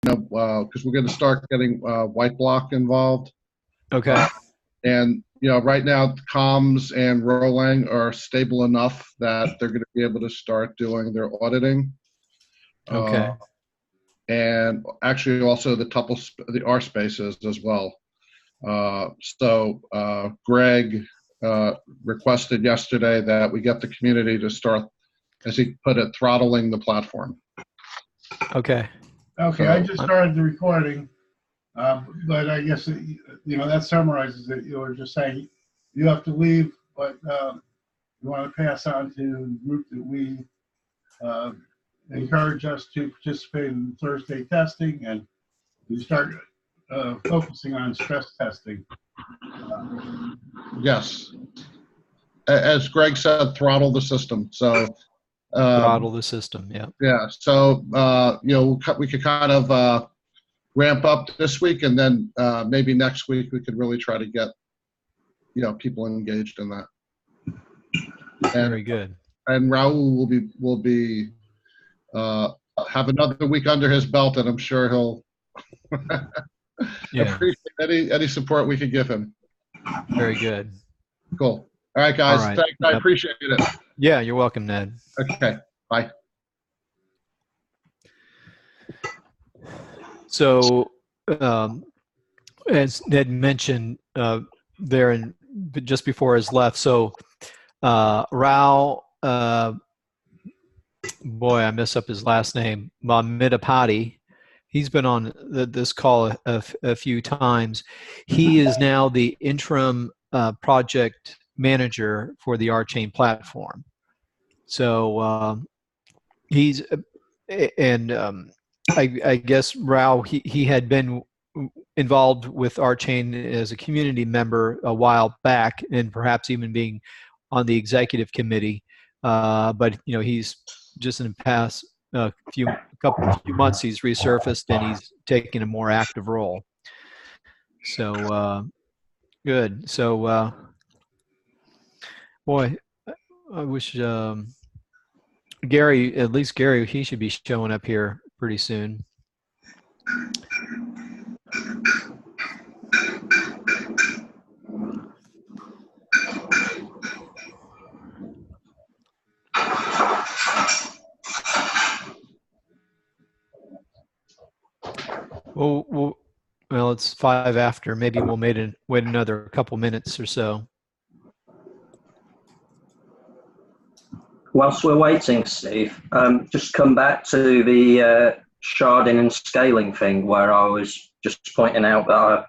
because we're going to start getting white block involved. Okay. And right now, comms and Rolang are stable enough that they're going to be able to start doing their auditing. Okay. And actually, also the R spaces as well. So Greg requested yesterday that we get the community to start, as he put it, throttling the platform. Okay. Okay, I just started the recording, but I guess that summarizes it. You were just saying you have to leave, but you want to pass on to the group that we encourage us to participate in Thursday testing, and you start focusing on stress testing. Yes. As Greg said, throttle the system. So throttle the system. Yeah. Yeah. So we could kind of ramp up this week, and then maybe next week we could really try to get people engaged in that. Very good. And Raul will be have another week under his belt, and I'm sure he'll appreciate any support we could give him. Very good. Cool. All right, guys. All right. Thanks. I appreciate it. Yeah, you're welcome, Ned. Okay. Bye. So, as Ned mentioned there, just before his left, so Rao, boy, I mess up his last name, Mahmidapati. He's been on this call a few times. He is now the interim project manager for the RChain platform. So he's, and I guess Rao, he had been involved with RChain as a community member a while back, and perhaps even being on the executive committee. But he's just in the past few months he's resurfaced and he's taking a more active role. So good. So boy, I wish Gary, at least Gary, he should be showing up here pretty soon. Well, it's 5 after. Maybe we'll wait another couple minutes or so. Whilst we're waiting, Steve, just come back to the sharding and scaling thing, where I was just pointing out that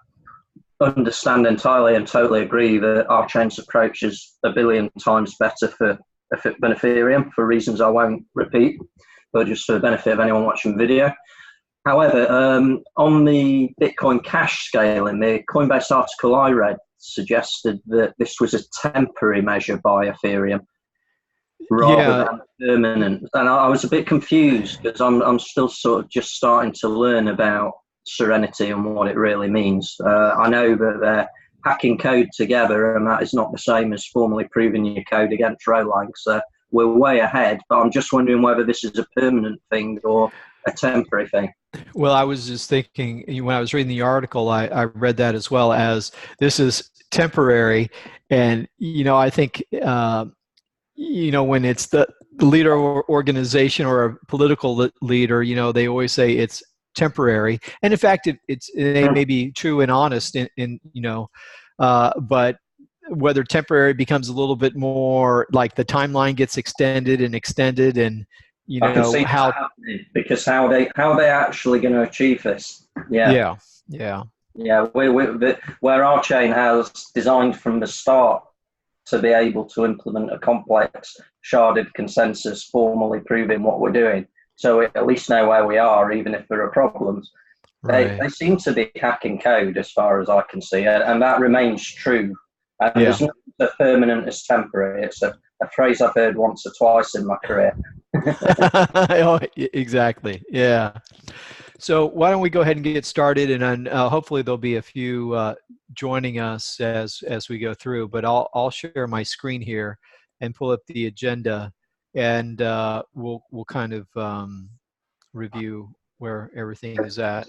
I understand entirely and totally agree that RChain's approach is a billion times better than Ethereum, for reasons I won't repeat, but just for the benefit of anyone watching the video. However, on the Bitcoin Cash scaling, the Coinbase article I read suggested that this was a temporary measure by Ethereum rather than permanent. And I was a bit confused because I'm still sort of just starting to learn about Serenity and what it really means. I know that they're hacking code together, and that is not the same as formally proving your code against Rolang. So we're way ahead, but I'm just wondering whether this is a permanent thing or a temporary thing. Well, I was just thinking, when I was reading the article, I read that as well, as this is temporary. And, I think, when it's the leader or organization or a political leader, they always say it's temporary. And in fact, it may be true and honest but whether temporary becomes a little bit more like the timeline gets extended and I can see how because how are they actually going to achieve this? Yeah. Where RChain has designed from the start to be able to implement a complex sharded consensus, formally proving what we're doing, so we at least know where we are, even if there are problems. Right. They seem to be hacking code, as far as I can see, and that remains true. And there's nothing so permanent as temporary. It's a phrase I've heard once or twice in my career. Oh, exactly. Yeah. So why don't we go ahead and get started, and then hopefully there'll be a few joining us as we go through. But I'll share my screen here and pull up the agenda, and we'll kind of review where everything is at.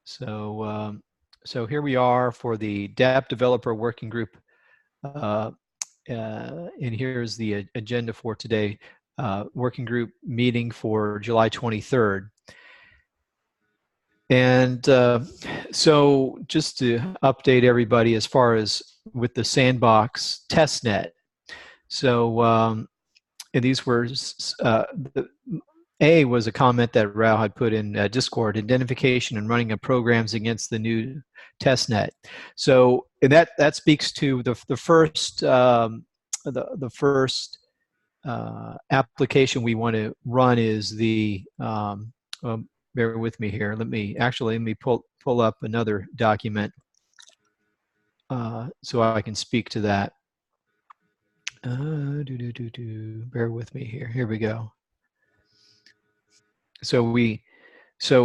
So, so here we are for the dApp Developer Working Group, and here's the agenda for today. Working group meeting for July 23rd. And so just to update everybody as far as with the sandbox testnet. So and these were, A was a comment that Rao had put in Discord, identification and running of programs against the new testnet. So and that speaks to the first application we want to run is the bear with me here. Let me pull up another document so I can speak to that. Bear with me here. Here we go. So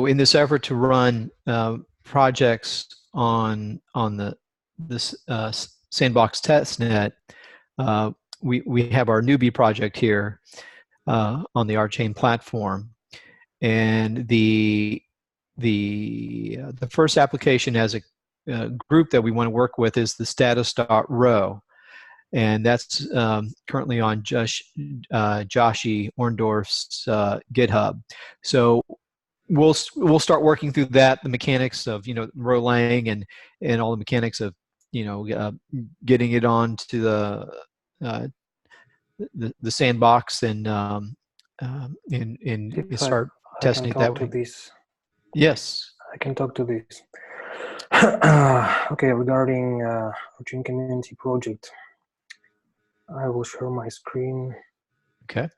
in this effort to run projects on this sandbox testnet, we have our newbie project here on the RChain platform, and the first application as a group that we want to work with is the status.row, and that's currently on Joshi Orndorff's GitHub. So we'll start working through that, the mechanics of row laying and all the mechanics of getting it onto the sandbox and start testing it that way. This. Yes, I can talk to this. Okay, regarding RChain community project, I will share my screen. Okay.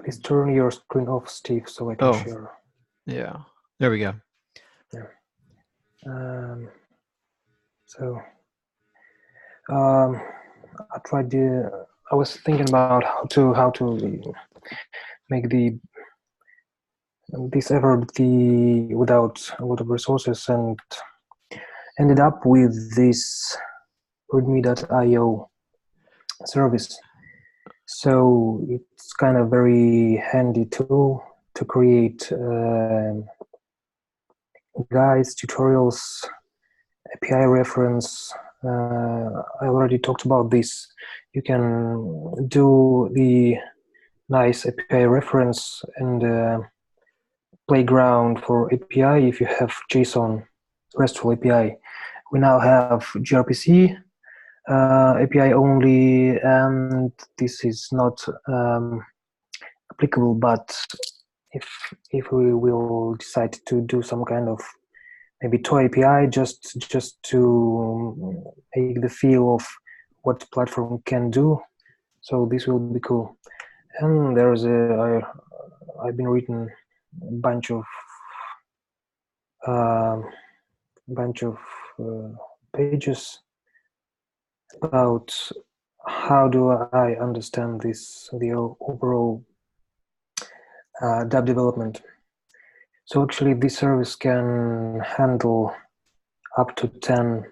Please turn your screen off, Steve, so I can share. Yeah, there we go. Yeah. I was thinking about how to make this effort without a lot of resources, and ended up with this readme.io service. So it's kind of very handy tool to create guides, tutorials, API reference. I already talked about this. You can do the nice API reference and playground for API if you have JSON RESTful API. We now have gRPC API only, and this is not applicable, but if we will decide to do some kind of maybe toy API just to make the feel of what the platform can do, so this will be cool. And there's I've been reading a bunch of pages about how do I understand the overall dApp development. So actually this service can handle up to 10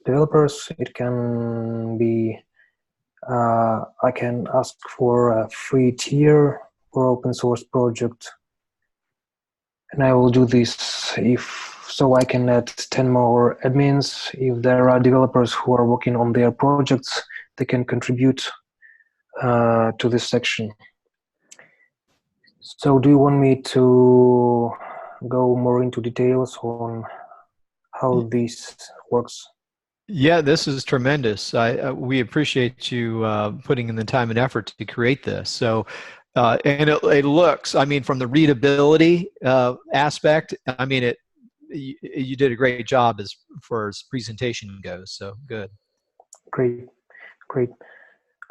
developers. It can be, I can ask for a free tier for open source project, and I will do this so I can add 10 more admins. If there are developers who are working on their projects, they can contribute to this section. So do you want me to go more into details on how this works? Yeah, this is tremendous. We appreciate you putting in the time and effort to create this. So, and it looks, I mean, from the readability aspect, I mean, you did a great job as far as presentation goes. So good. Great.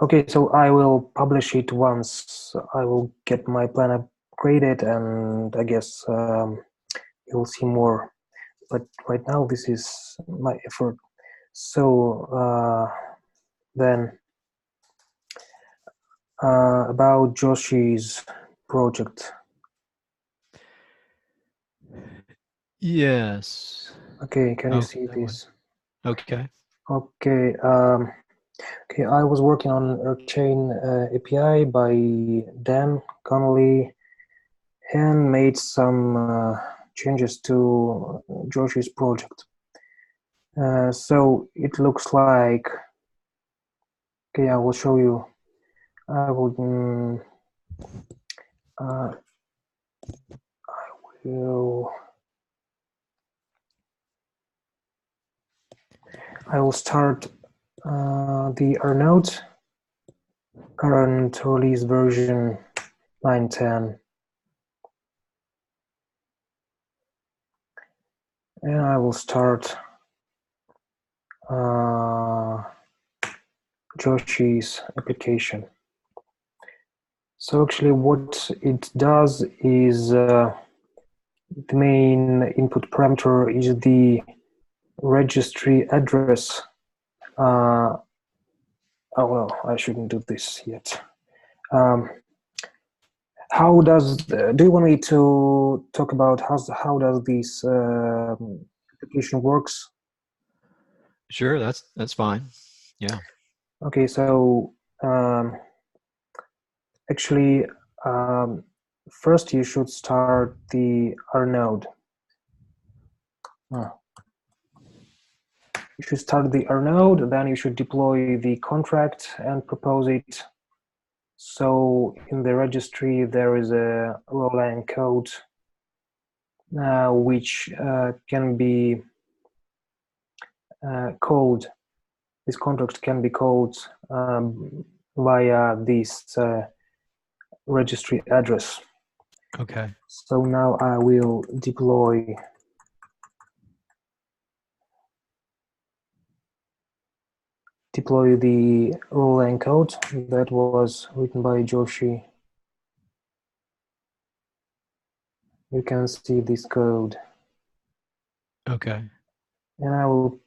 Okay, so I will publish it once I will get my plan upgraded, and I guess you'll see more. But right now, this is my effort. So then about Joshi's project. Yes. Okay, can you see this? Okay. Okay. Okay, I was working on RChain API by Dan Connolly and made some changes to Joshi's project. So it looks like, okay, I will show you. I will, I will start the R node, current release version 9.10. And I will start Joshi's application. So actually what it does is the main input parameter is the registry address. Oh no, I shouldn't do this yet. How does, do you want me to talk about how does this application works? Sure, that's fine. Yeah. Okay, so actually, first you should start the R node. You should start the R node, then you should deploy the contract and propose it. So in the registry, there is a row line code which can be called. This contract can be called via this registry address. Okay. So now I will deploy the row line code that was written by Joshi. You can see this code. Okay. And I will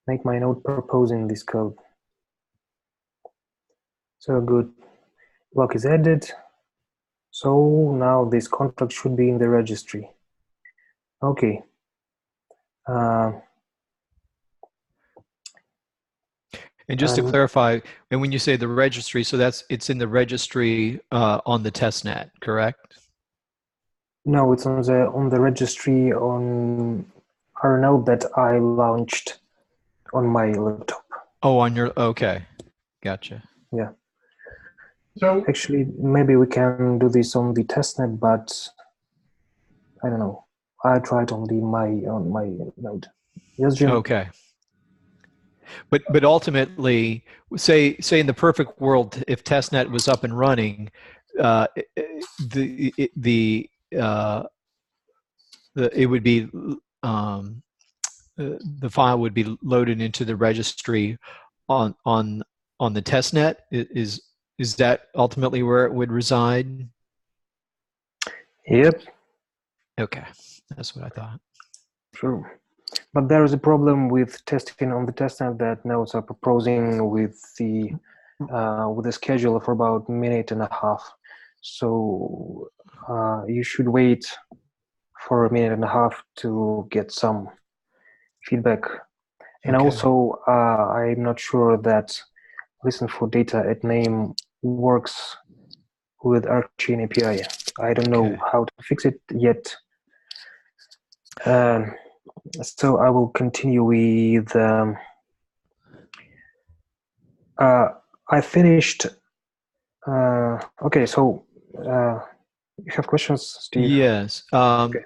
make my node proposing this code. So good. Block is added. So now this contract should be in the registry. Okay. And just to clarify, and when you say the registry, so it's in the registry on the testnet, correct? No, it's on the registry on our node that I launched on my laptop. Oh, on your, okay, gotcha. Yeah. So actually, maybe we can do this on the testnet, but I don't know. I tried on my node. Yes, Jim. Okay. But ultimately, say in the perfect world, if testnet was up and running, it would be the file would be loaded into the registry on the testnet. Is that ultimately where it would reside? Yep. Okay, that's what I thought. Sure. But there is a problem with testing on the testnet that nodes are proposing with the schedule for about a minute and a half. So you should wait for a minute and a half to get some feedback. And Okay. also, I'm not sure that listen for data at name works with RChain API. I don't know how to fix it yet. So I will continue with. I finished. Okay, so you have questions, Steve? Yes. Okay.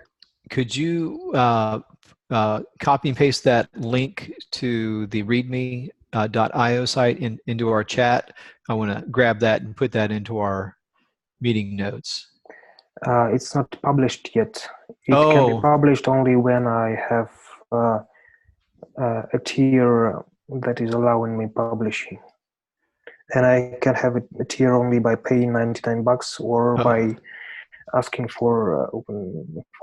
Could you copy and paste that link to the readme.io site into our chat? I want to grab that and put that into our meeting notes. It's not published yet. It can be published only when I have a tier that is allowing me publishing. And I can have a tier only by paying $99 or by asking for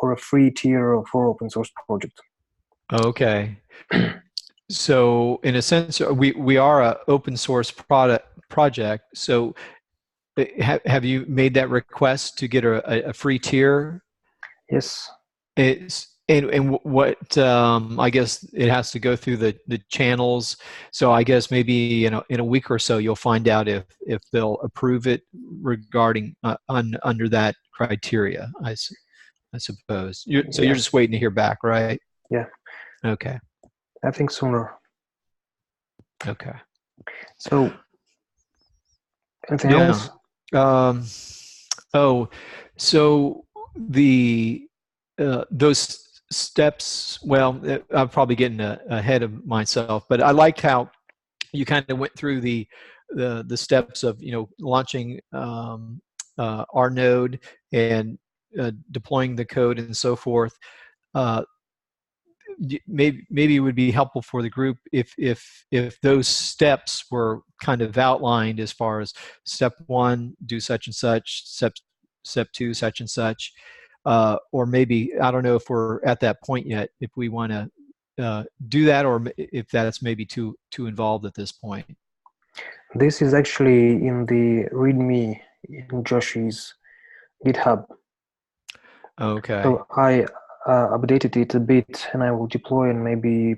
a free tier for open source project. Okay. So in a sense, we are an open source project. So have you made that request to get a free tier? Yes. And what I guess it has to go through the channels. So I guess maybe in a week or so you'll find out if they'll approve it regarding under that criteria. I suppose. So Yeah. you're just waiting to hear back, right? Yeah. Okay. I think sooner. Okay. So, anything Yeah. else? Oh, so the those steps. Well, I'm probably getting ahead of myself, but I liked how you kind of went through the steps of launching our node and deploying the code and so forth. Uh, maybe it would be helpful for the group if those steps were kind of outlined as far as step one, do such and such, step two, such and such, or maybe I don't know if we're at that point yet. If we want to do that, or if that's maybe too involved at this point. This is actually in the README in Josh's GitHub. Okay. So I updated it a bit, and I will deploy and maybe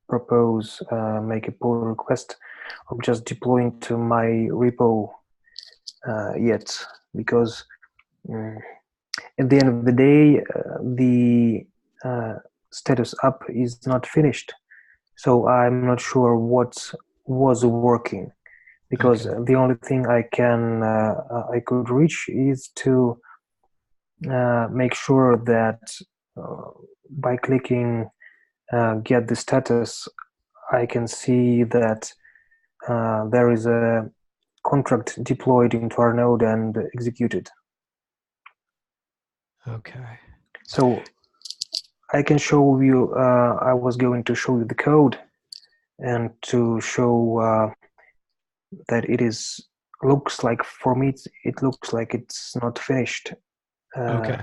propose make a pull request of just deploying to my repo yet, because at the end of the day, the status up is not finished. So I'm not sure what was working, because Okay. the only thing I could reach is to make sure that by clicking get the status, I can see that there is a contract deployed into our node and executed. Okay. So I can show you, I was going to show you the code and to show that it looks like, for me, it looks like it's not finished. Okay.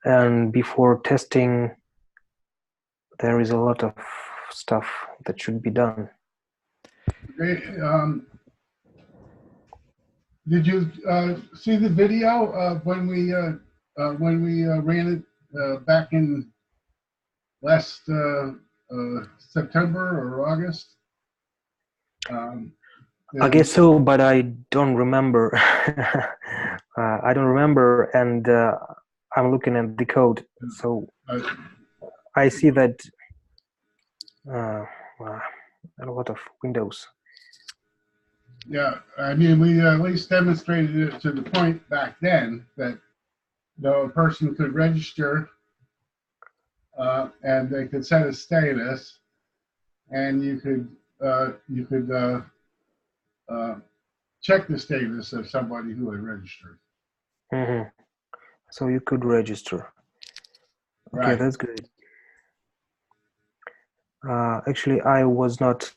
And before testing, there is a lot of stuff that should be done. Did you see the video of when we ran it back in last September or August? I guess so, but I don't remember. I don't remember, and I'm looking at the code, so I see that a lot of windows. Yeah, I mean, we at least demonstrated it to the point back then that a person could register and they could set a status, and you could check the status of somebody who had registered. Mm-hmm. So you could register. Okay, Right. that's good. Actually, I was not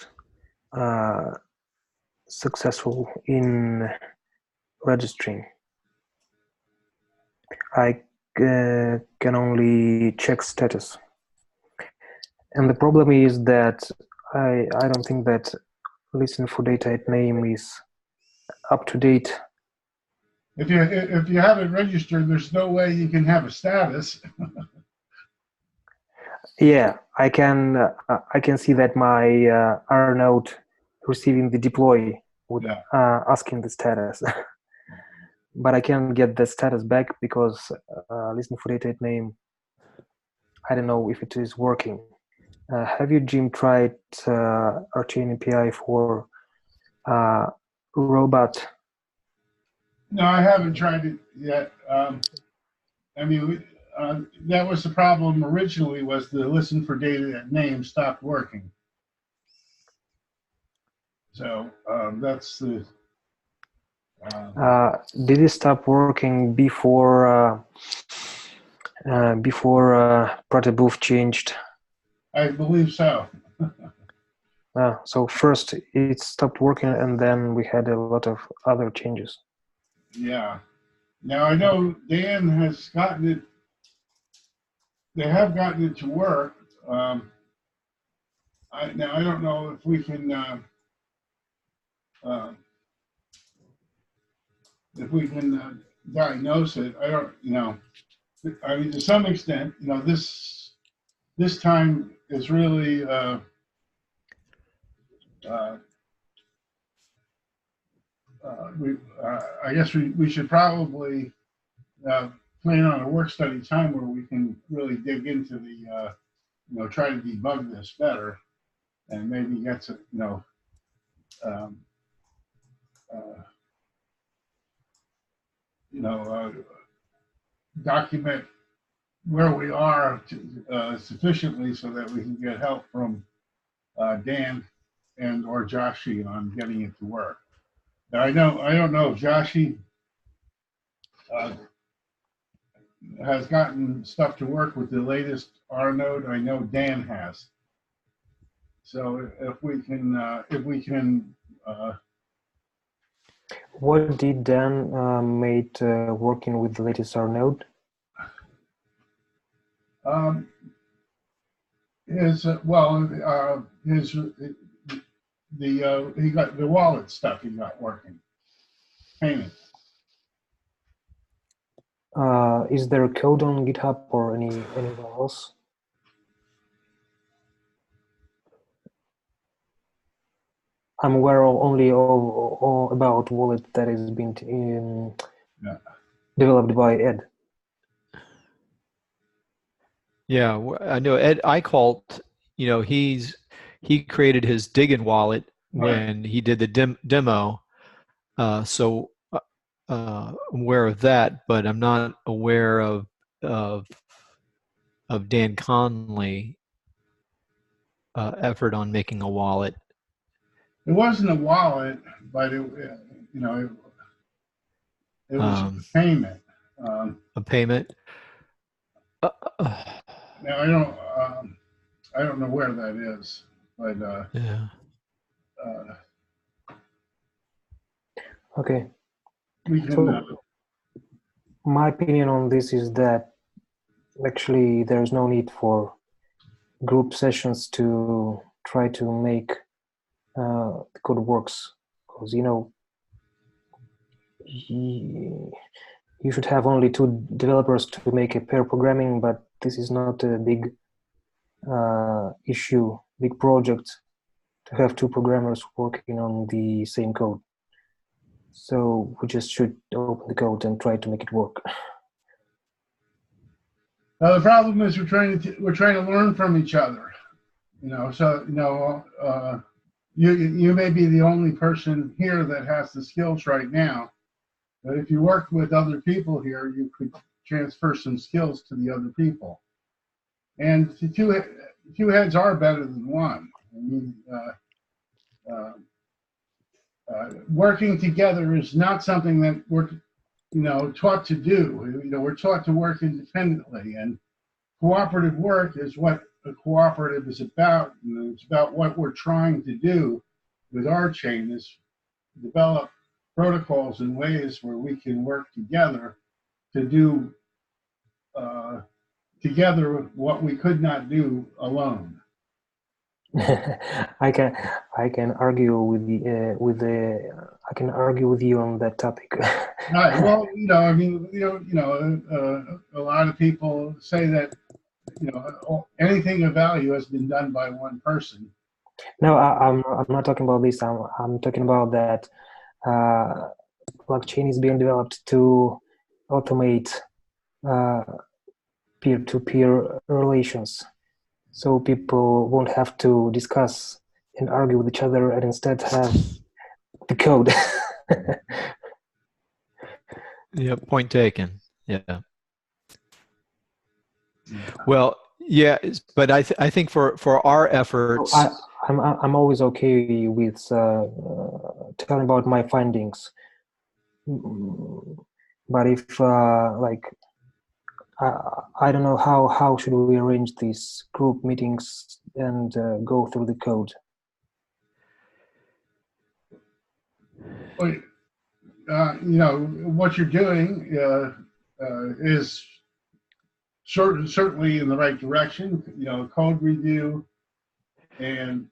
successful in registering. I can only check status. And the problem is that I don't think that listen for data at name is up to date. If you haven't registered, there's no way you can have a status. Yeah, I can see that my R node receiving the deploy with asking the status, but I can't get the status back because listen for data at name. I don't know if it is working. Have you, Jim, tried RChain API for robot? No, I haven't tried it yet. I mean, that was the problem originally, was the listen for data at name stopped working. So that's the. Did it stop working before Protobuf changed? I believe so. So first it stopped working, and then we had a lot of other changes. Yeah. Now I know Dan has gotten it. They have gotten it to work. Now I don't know if we can diagnose it. I don't. I mean, to some extent, you know, this time is really I guess we should probably plan on a work study time where we can really dig into the you know, try to debug this better and maybe get to, you know, um, uh, you know, document where we are sufficiently so that we can get help from Dan and or Joshi on getting it to work. Now, I don't know if Joshi has gotten stuff to work with the latest R node. I know Dan has. So if we can, what did Dan made working with the latest R node? He got the wallet stuff he got working, payment. Is there code on GitHub or anywhere else? I'm aware only about wallet that has been developed by Ed. Yeah, I know Ed Eichholt, you know, he created his Diggin wallet when he did the demo. So I'm aware of that, but I'm not aware of Dan Conley effort on making a wallet. It wasn't a wallet, but it, you know, it was a payment. A payment. Now I don't know where that is, but yeah. Okay. We can. So, my opinion on this is that actually there's no need for group sessions to try to make the code works, because you know you should have only 2 developers to make a pair programming, but this is not a big issue, big project to have 2 programmers working on the same code. So we just should open the code and try to make it work. The problem is we're trying to learn from each other, you know. So you know, you may be the only person here that has the skills right now, but if you worked with other people here, you could transfer some skills to the other people. And two heads are better than one. I mean, working together is not something that we're, you know, taught to do. You know, we're taught to work independently, and cooperative work is what a cooperative is about. And it's about what we're trying to do with RChain is develop protocols and ways where we can work together to do together what we could not do alone. I can argue with I can argue with you on that topic. Right. Well, you know, I mean, a lot of people say that, you know, anything of value has been done by one person. No, I'm not talking about this. I'm talking about that blockchain is being developed to automate peer-to-peer relations, so people won't have to discuss and argue with each other, and instead have the code. Yeah, point taken. Yeah. Well, yeah, but I think for our efforts, I'm always okay with telling about my findings, but if like I don't know how should we arrange these group meetings and go through the code. Well, you know, what you're doing is certainly in the right direction. You know, code review and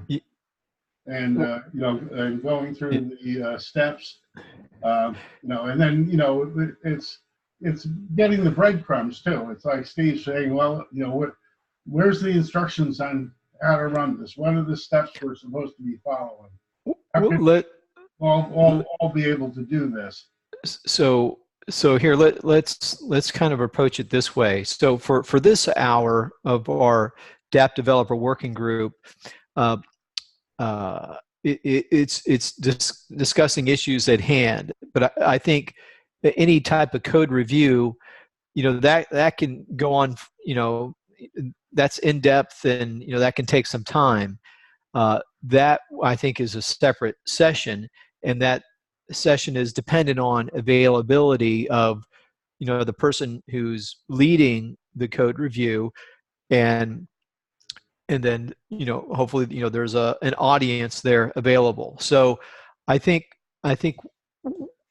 you know, and going through the steps. You know, and then, you know, it's it's getting the breadcrumbs too. It's like Steve saying, well, where's the instructions on how to run this? What are the steps we're supposed to be following? How can we all be able to do this? So here let's kind of approach it this way. So for this hour of our dApp developer working group, it's discussing issues at hand. But I think that any type of code review, that can go on, that's in depth, and that can take some time. That I think is a separate session, and that session is dependent on availability of the person who's leading the code review, and then hopefully there's an audience there available. So I think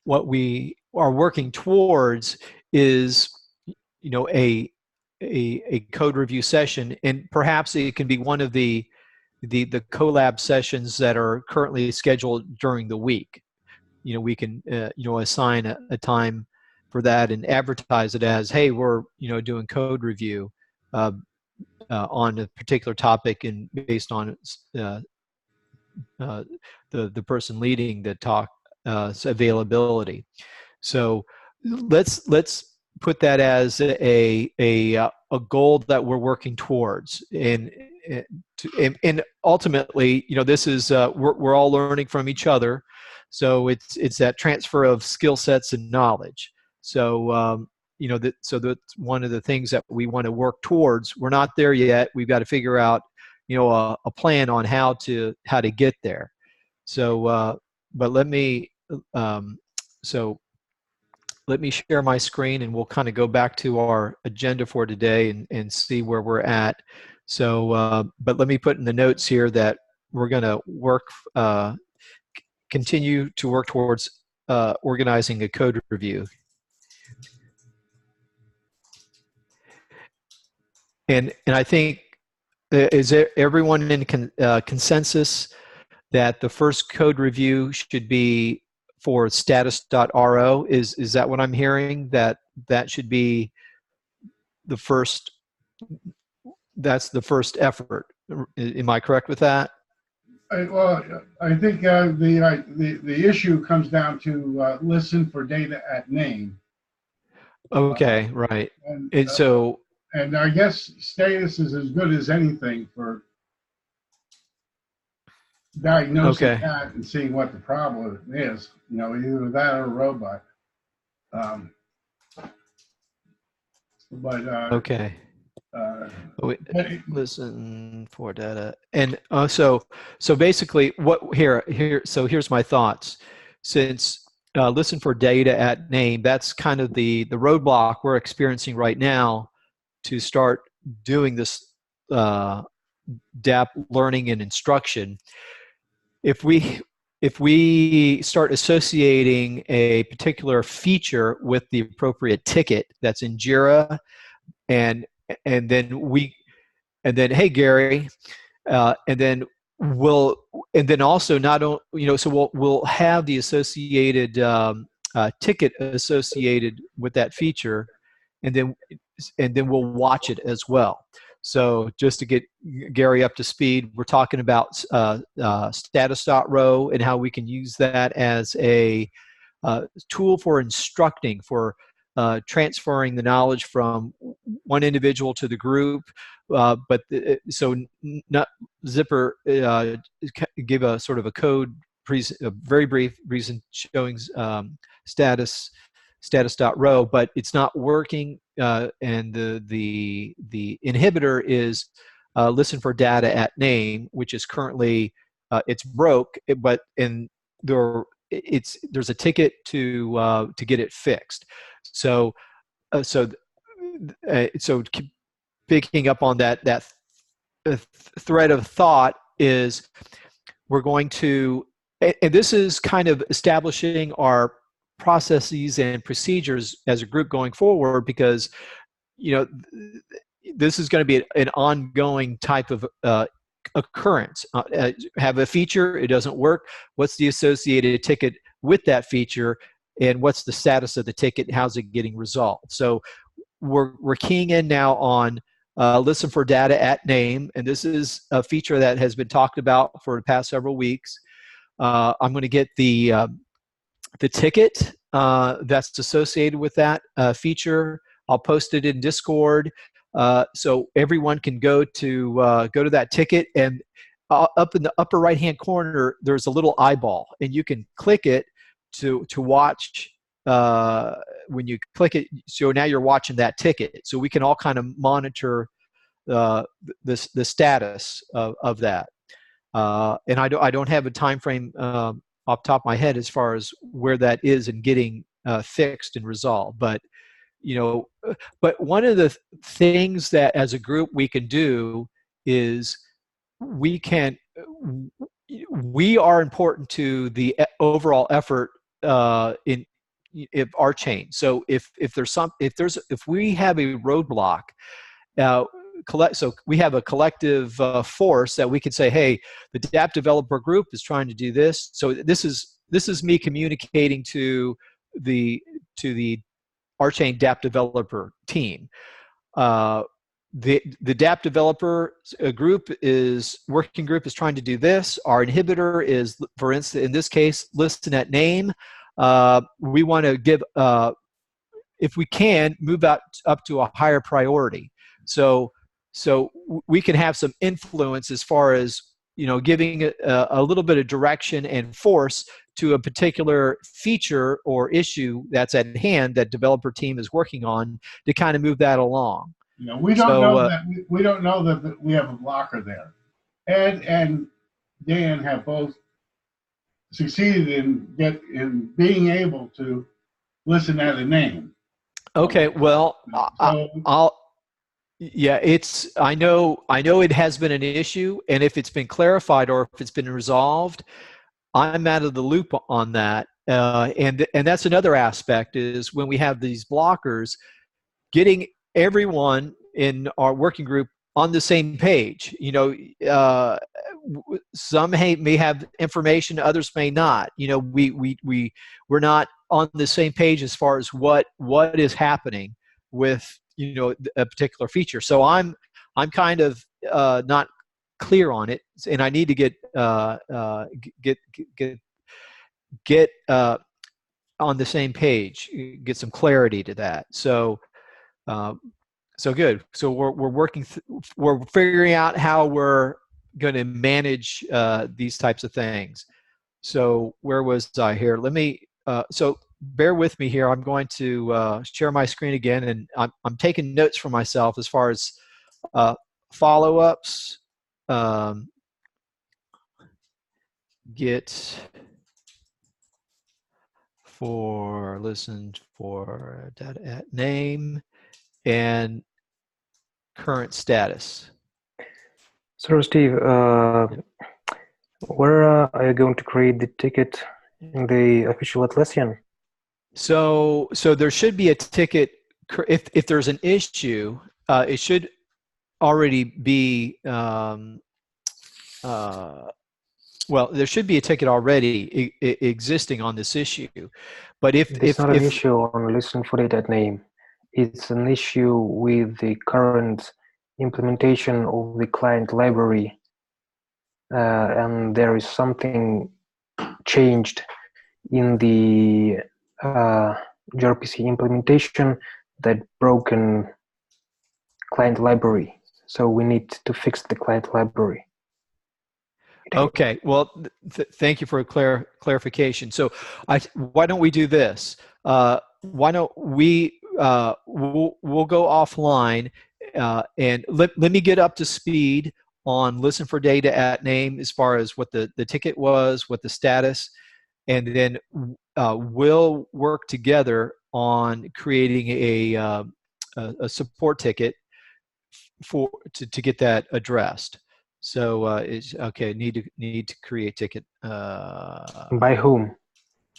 what we are working towards is a code review session, and perhaps it can be one of the collab sessions that are currently scheduled during the week. We can assign a time for that and advertise it as, hey, we're doing code review on a particular topic, and based on the person leading the talk availability. So let's put that as a goal that we're working towards, and ultimately, this is we're all learning from each other. So it's that transfer of skill sets and knowledge. So so that's one of the things that we want to work towards. We're not there yet. We've got to figure out a plan on how to get there. So but let me let me share my screen, and we'll kind of go back to our agenda for today and see where we're at. So but let me put in the notes here that we're going to continue to work towards organizing a code review. And I think, is everyone in consensus that the first code review should be for status.ro? Is that what I'm hearing? That should be the first, that's the first effort. Am I correct with that? I think the issue comes down to listen for data at name. Okay, right. And I guess status is as good as anything for diagnosing that and seeing what the problem is. Either that or a robot. Okay. Listen for data, and so basically, here's my thoughts. Since listen for data at name, that's kind of the roadblock we're experiencing right now to start doing this dApp learning and instruction. If we start associating a particular feature with the appropriate ticket that's in Jira, and then hey Gary, and then also not only so we'll have the associated ticket associated with that feature, and then we'll watch it as well. So just to get Gary up to speed, we're talking about status.ro and how we can use that as a tool for instructing, for transferring the knowledge from one individual to the group. So not Zipper give a sort of a code, a very brief reason showing status.ro, but it's not working, and the inhibitor is listen for data at name, which is currently it's broke, but there's a ticket to get it fixed. So picking up on that thread of thought is we're going to, and this is kind of establishing our processes and procedures as a group going forward, because this is going to be an ongoing type of occurrence. Have a feature, it doesn't work. What's the associated ticket with that feature? and what's the status of the ticket, how's it getting resolved. So we're keying in now on listen for data at name, and this is a feature that has been talked about for the past several weeks. I'm going to get the ticket that's associated with that feature. I'll post it in Discord, so everyone can go to that ticket, and up in the upper right hand corner there's a little eyeball, and you can click it to watch. When you click it, so now you're watching that ticket, so we can all kind of monitor the status of that. And I don't have a time frame off the top of my head as far as where that is in getting fixed and resolved. But but one of the things that as a group we can do is we are important to the overall effort in RChain. So if we have a roadblock, so we have a collective force that we can say, hey, the dApp developer group is trying to do this. So this is me communicating to the RChain dApp developer team. The dApp developer working group is trying to do this. Our inhibitor is, for instance, in this case, listen at name. We want to give, if we can, move up to a higher priority. So we can have some influence as far as giving a little bit of direction and force to a particular feature or issue that's at hand that developer team is working on to kind of move that along. We don't know that we don't know that we have a blocker there. Ed and Dan have both succeeded in being able to listen at a name. Okay, well, I know it has been an issue, and if it's been clarified or if it's been resolved, I'm out of the loop on that. And that's another aspect, is when we have these blockers, getting everyone in our working group on the same page. Some may have information, others may not. We're not on the same page as far as what is happening with a particular feature. So I'm kind of not clear on it, and I need to get on the same page, get some clarity to that. So good. So we're figuring out how we're going to manage these types of things. So where was I here? Let me. So bear with me here. I'm going to share my screen again, and I'm taking notes for myself as far as follow-ups. Listen for data at name and current status. So Steve, where are you going to create the ticket in the official Atlassian? So there should be a ticket. If there's an issue, it should already be. Well, there should be a ticket already existing on this issue, but it's not an issue on listen for data at name, it's an issue with the current implementation of the client library, and there is something changed in the gRPC implementation that broken client library. So we need to fix the client library. Okay, well, thank you for a clarification. So why don't we do this? Why don't we, we'll go offline and let me get up to speed on listen for data at name as far as what the ticket was, what the status, and then we'll work together on creating a support ticket to get that addressed. So it's okay. Need to create ticket. By whom?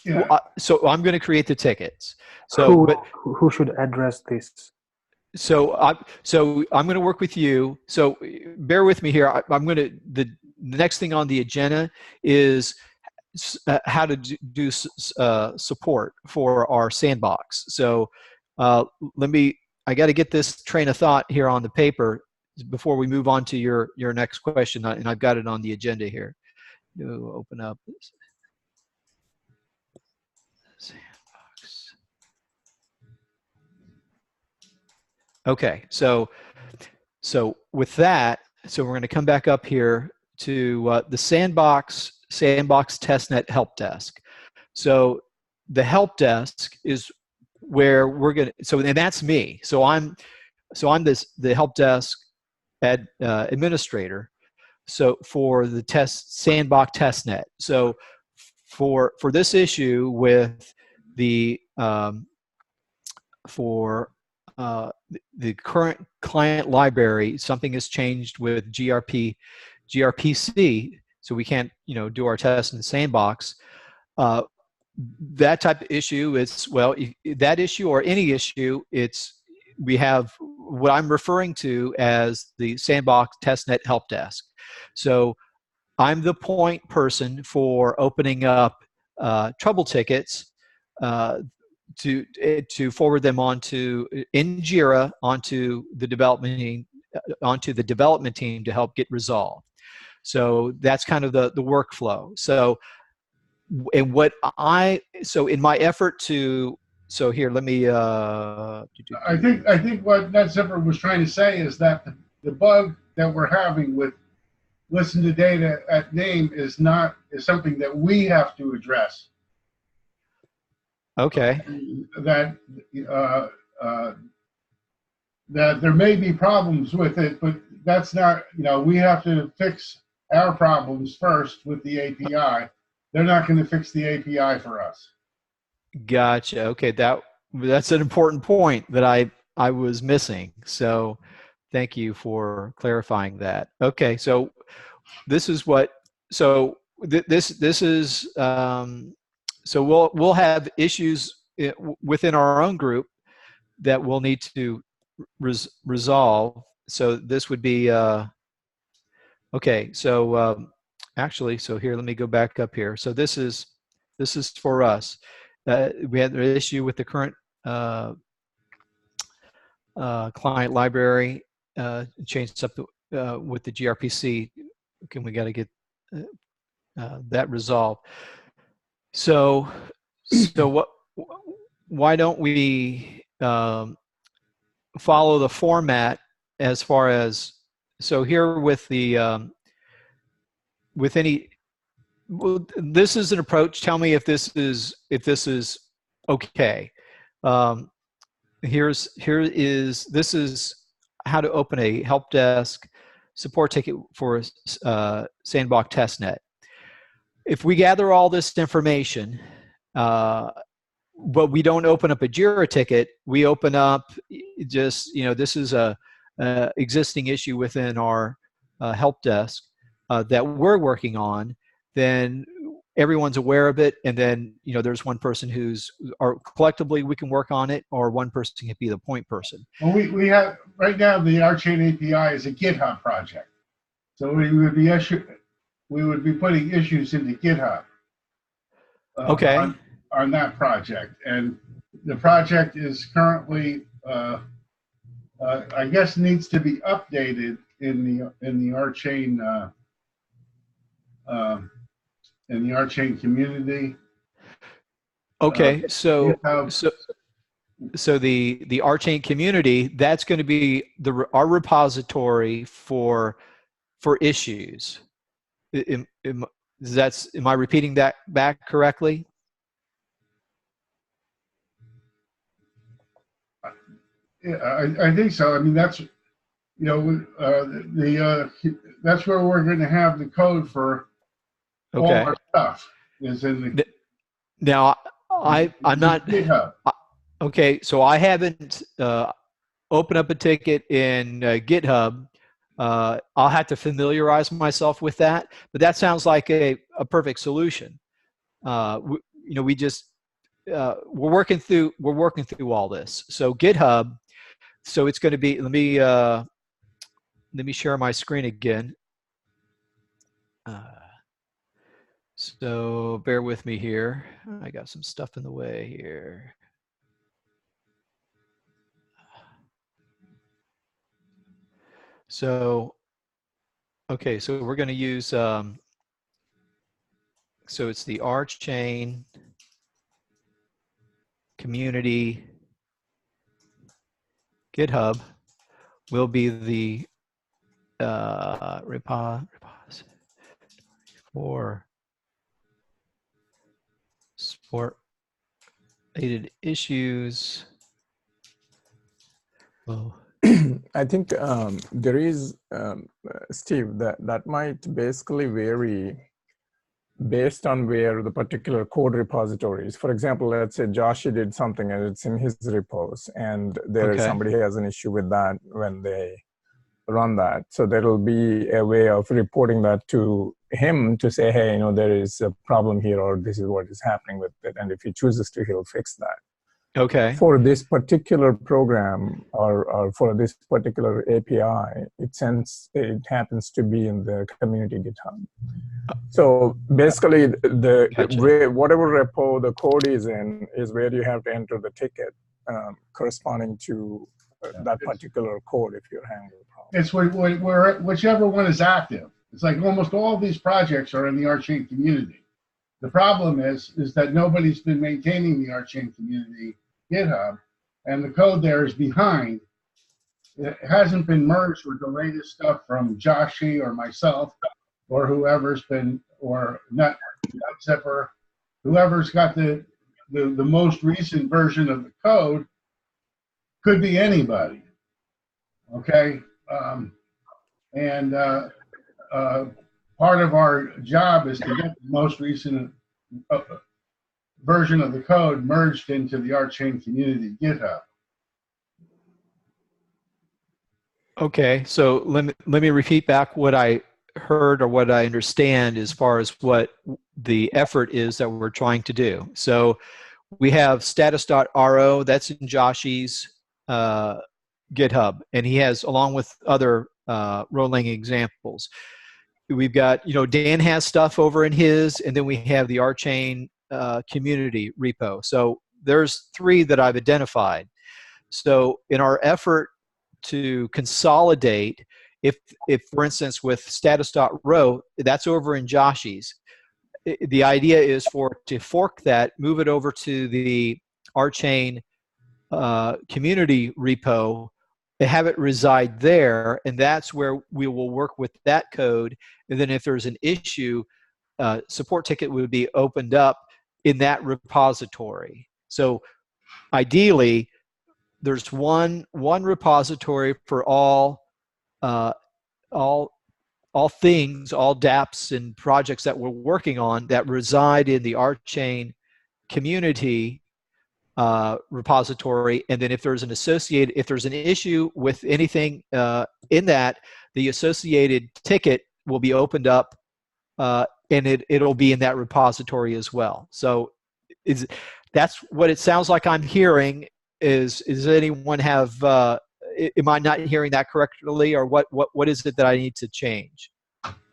Yeah. So I'm going to create the tickets. So who should address this? So I'm going to work with you. So bear with me here. I'm going to the next thing on the agenda is how to do support for our sandbox. So I got to get this train of thought here on the paper before we move on to your next question, and I've got it on the agenda here. Open up this sandbox. Okay, so with that, so we're going to come back up here to the sandbox testnet help desk. So the help desk is where we're going to, and that's me. So I'm the help desk administrator. So for the sandbox testnet. So for this issue with the the current client library, something has changed with gRPC, so we can't do our tests in the sandbox. That type of issue, that issue or any issue, we have what I'm referring to as the sandbox testnet help desk. So I'm the point person for opening up trouble tickets to forward them onto in Jira onto the development team to help get resolved. So that's kind of the workflow. So in my effort to here, let me I think what NetZipper was trying to say is that the bug that we're having with listen to data at name is something that we have to address. Okay. That there may be problems with it, but that's not, we have to fix our problems first with the API. They're not going to fix the API for us. Gotcha. Okay, that's an important point that I was missing. So thank you for clarifying that. Okay, so this is what this is so we'll have issues within our own group that we'll need to resolve. So this would be okay. So actually, so here, let me go back up here. So this is for us. We had an issue with the current client library, changed up with the gRPC. Okay, we got to get that resolved. So what? Why don't we follow the format as far as here with the with any. Well, this is an approach. Tell me if this is okay. This is how to open a help desk support ticket for sandbox testnet. If we gather all this information, but we don't open up a Jira ticket, we open up just this is a existing issue within our help desk that we're working on. Then everyone's aware of it, and then there's one person or collectively we can work on it, or one person can be the point person. Well, we have right now the RChain API is a GitHub project, so we would be putting issues into GitHub. Okay. On that project, and the project is currently, I guess, needs to be updated in the RChain. In the RChain community. Okay, so the RChain community, that's going to be our repository for issues. Am I repeating that back correctly? Yeah, I think so. I mean, that's that's where we're going to have the code for all our stuff. Is in the now I'm not GitHub. Okay, so I haven't opened up a ticket in GitHub. I'll have to familiarize myself with that, but that sounds like a perfect solution. We just we're working through all this. So GitHub. So it's going to be. Let me share my screen again. So bear with me here. I got some stuff in the way here. So, okay, so we're going to use, so it's the RChain community GitHub will be the repository for sport-related issues. Well, I think there is, Steve, that might basically vary based on where the particular code repository is. For example, let's say Joshi did something and it's in his repos, and there is somebody who has an issue with that when they run that. So there will be a way of reporting that to him to say, hey, you know, there is a problem here, or this is what is happening with it. And if he chooses to, he'll fix that. Okay. For this particular program or for this particular API, it happens to be in the community GitHub. So basically, whatever repo the code is in is where you have to enter the ticket corresponding to that particular code if you're handling the problem. It's whichever one is active. It's like almost all of these projects are in the RChain community. The problem is that nobody's been maintaining the RChain community GitHub, and the code there is behind. It hasn't been merged with the latest stuff from Joshi or myself or whoever's been, or NetZipper, whoever's got the most recent version of the code. Could be anybody. Okay, part of our job is to get the most recent version of the code merged into the RChain community GitHub. Okay, so let me repeat back what I heard or what I understand as far as what the effort is that we're trying to do. So we have status.ro, that's in Joshi's GitHub, and he has, along with other rolling examples. We've got, Dan has stuff over in his, and then we have the RChain community repo. So there's 3 that I've identified. So in our effort to consolidate, if for instance with status.ro, that's over in Joshi's, the idea is to fork that, move it over to the RChain community repo, and have it reside there, and that's where we will work with that code. And then if there's an issue, support ticket would be opened up in that repository. So ideally, there's one repository for all things, all dApps and projects that we're working on that reside in the RChain community repository. And then if there's an issue with anything in that, the associated ticket will be opened up and it'll be in that repository as well. So that's what it sounds like I'm hearing. Does anyone have, am I not hearing that correctly, or what is it that I need to change?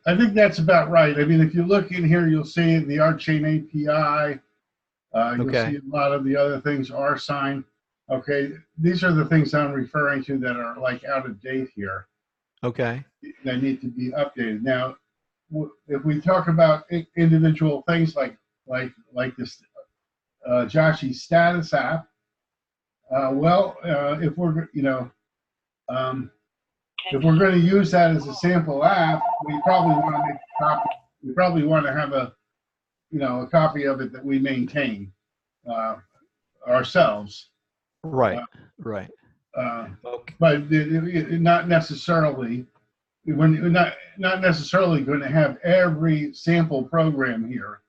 I think that's about right. I mean, if you look in here, you'll see the RChain API. You'll see a lot of the other things, RChain. Okay, these are the things I'm referring to that are like out of date here. Okay. That need to be updated. Now, if we talk about individual things like this Joshi status app, if we're if we're going to use that as a sample app, we probably want to make a copy. We probably want to have a copy of it that we maintain ourselves. Right. Right. But not necessarily. We're not necessarily going to have every sample program here.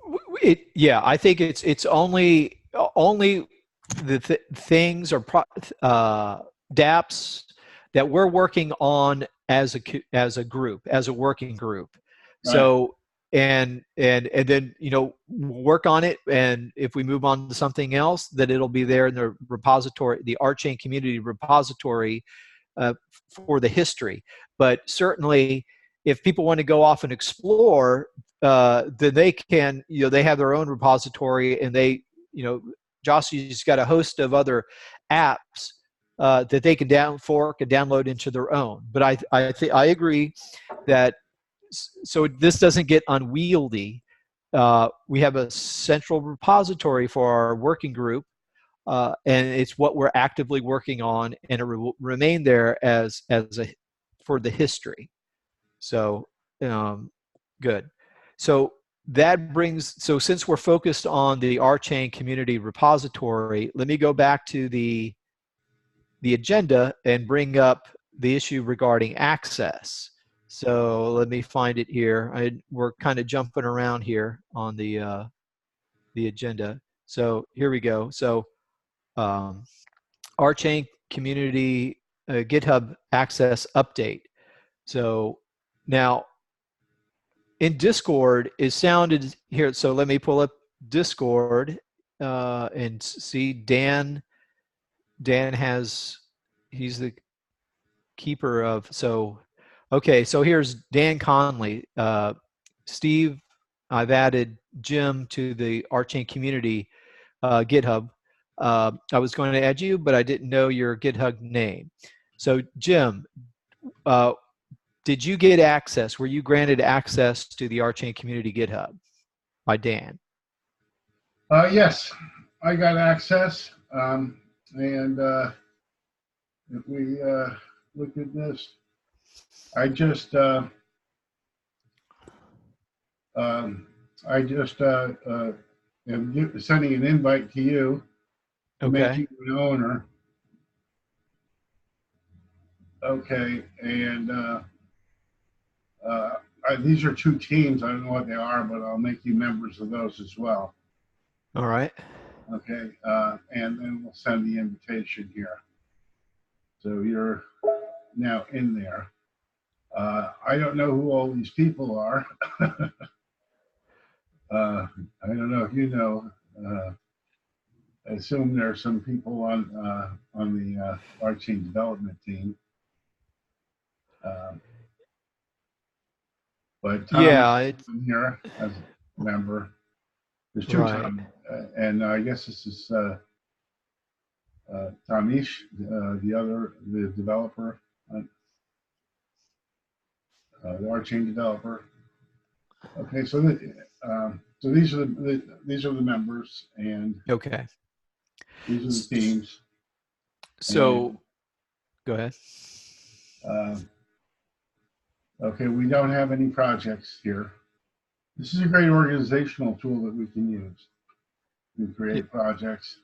I think it's only the things or dApps that we're working on as a group, as a working group. Right. So and then work on it, and if we move on to something else, that it'll be there in the repository, the RChain community repository for the history. But certainly, if people want to go off and explore, then they can, they have their own repository, and they, Josh's got a host of other apps that they can fork and download into their own. But I agree that, so this doesn't get unwieldy. We have a central repository for our working group, and it's what we're actively working on, and it will remain there for the history. So good. So since we're focused on the RChain community repository, let me go back to the agenda and bring up the issue regarding access. So let me find it here. We're kind of jumping around here on the agenda. So here we go. So RChain community GitHub access update. So now in Discord, it sounded here. So let me pull up Discord and see Dan. Dan he's the keeper of, okay, so here's Dan Conley. Steve, I've added Jim to the RChain community GitHub. I was going to add you, but I didn't know your GitHub name. So Jim, did you get access? Were you granted access to the RChain community GitHub by Dan? Yes, I got access. And if we look at this, I just am sending an invite to you to make you an owner. Okay, and these are two teams. I don't know what they are, but I'll make you members of those as well. All right. Okay, and then we'll send the invitation here. So you're now in there. I don't know who all these people are. I don't know if you know. I assume there are some people on the RChain development team. But Tom is here as a member. There's two Tom, and I guess this is Tamish, the developer, the RChain developer. Okay, so these are the members, and okay, these are the teams. So, and, go ahead. Okay, we don't have any projects here. This is a great organizational tool that we can use to create projects.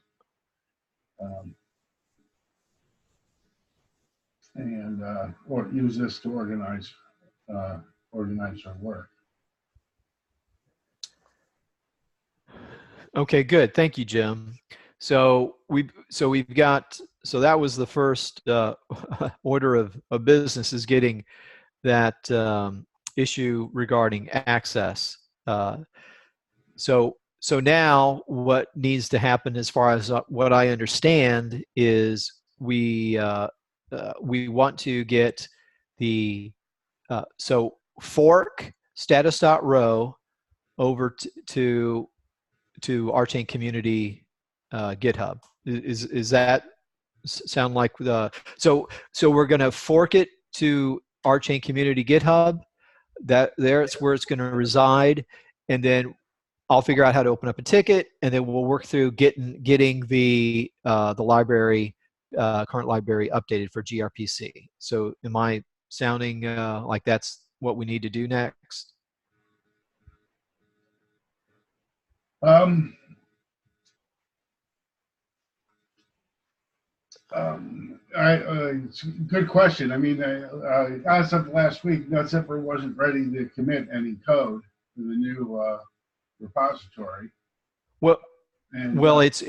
Or use this to organize our work. Okay, good. Thank you, Jim. So that was the first order of business, is getting that issue regarding access. So now what needs to happen, as far as what I understand, is we want to get the so fork status.row over to RChain community GitHub. Is that sound like the so we're going to fork it to RChain community GitHub? It's where it's going to reside, and then I'll figure out how to open up a ticket, and then we'll work through getting the library, current library, updated for gRPC. So am I sounding like that's what we need to do next? It's a good question. I mean, as of last week, NetZipper wasn't ready to commit any code to the new repository. Well, it's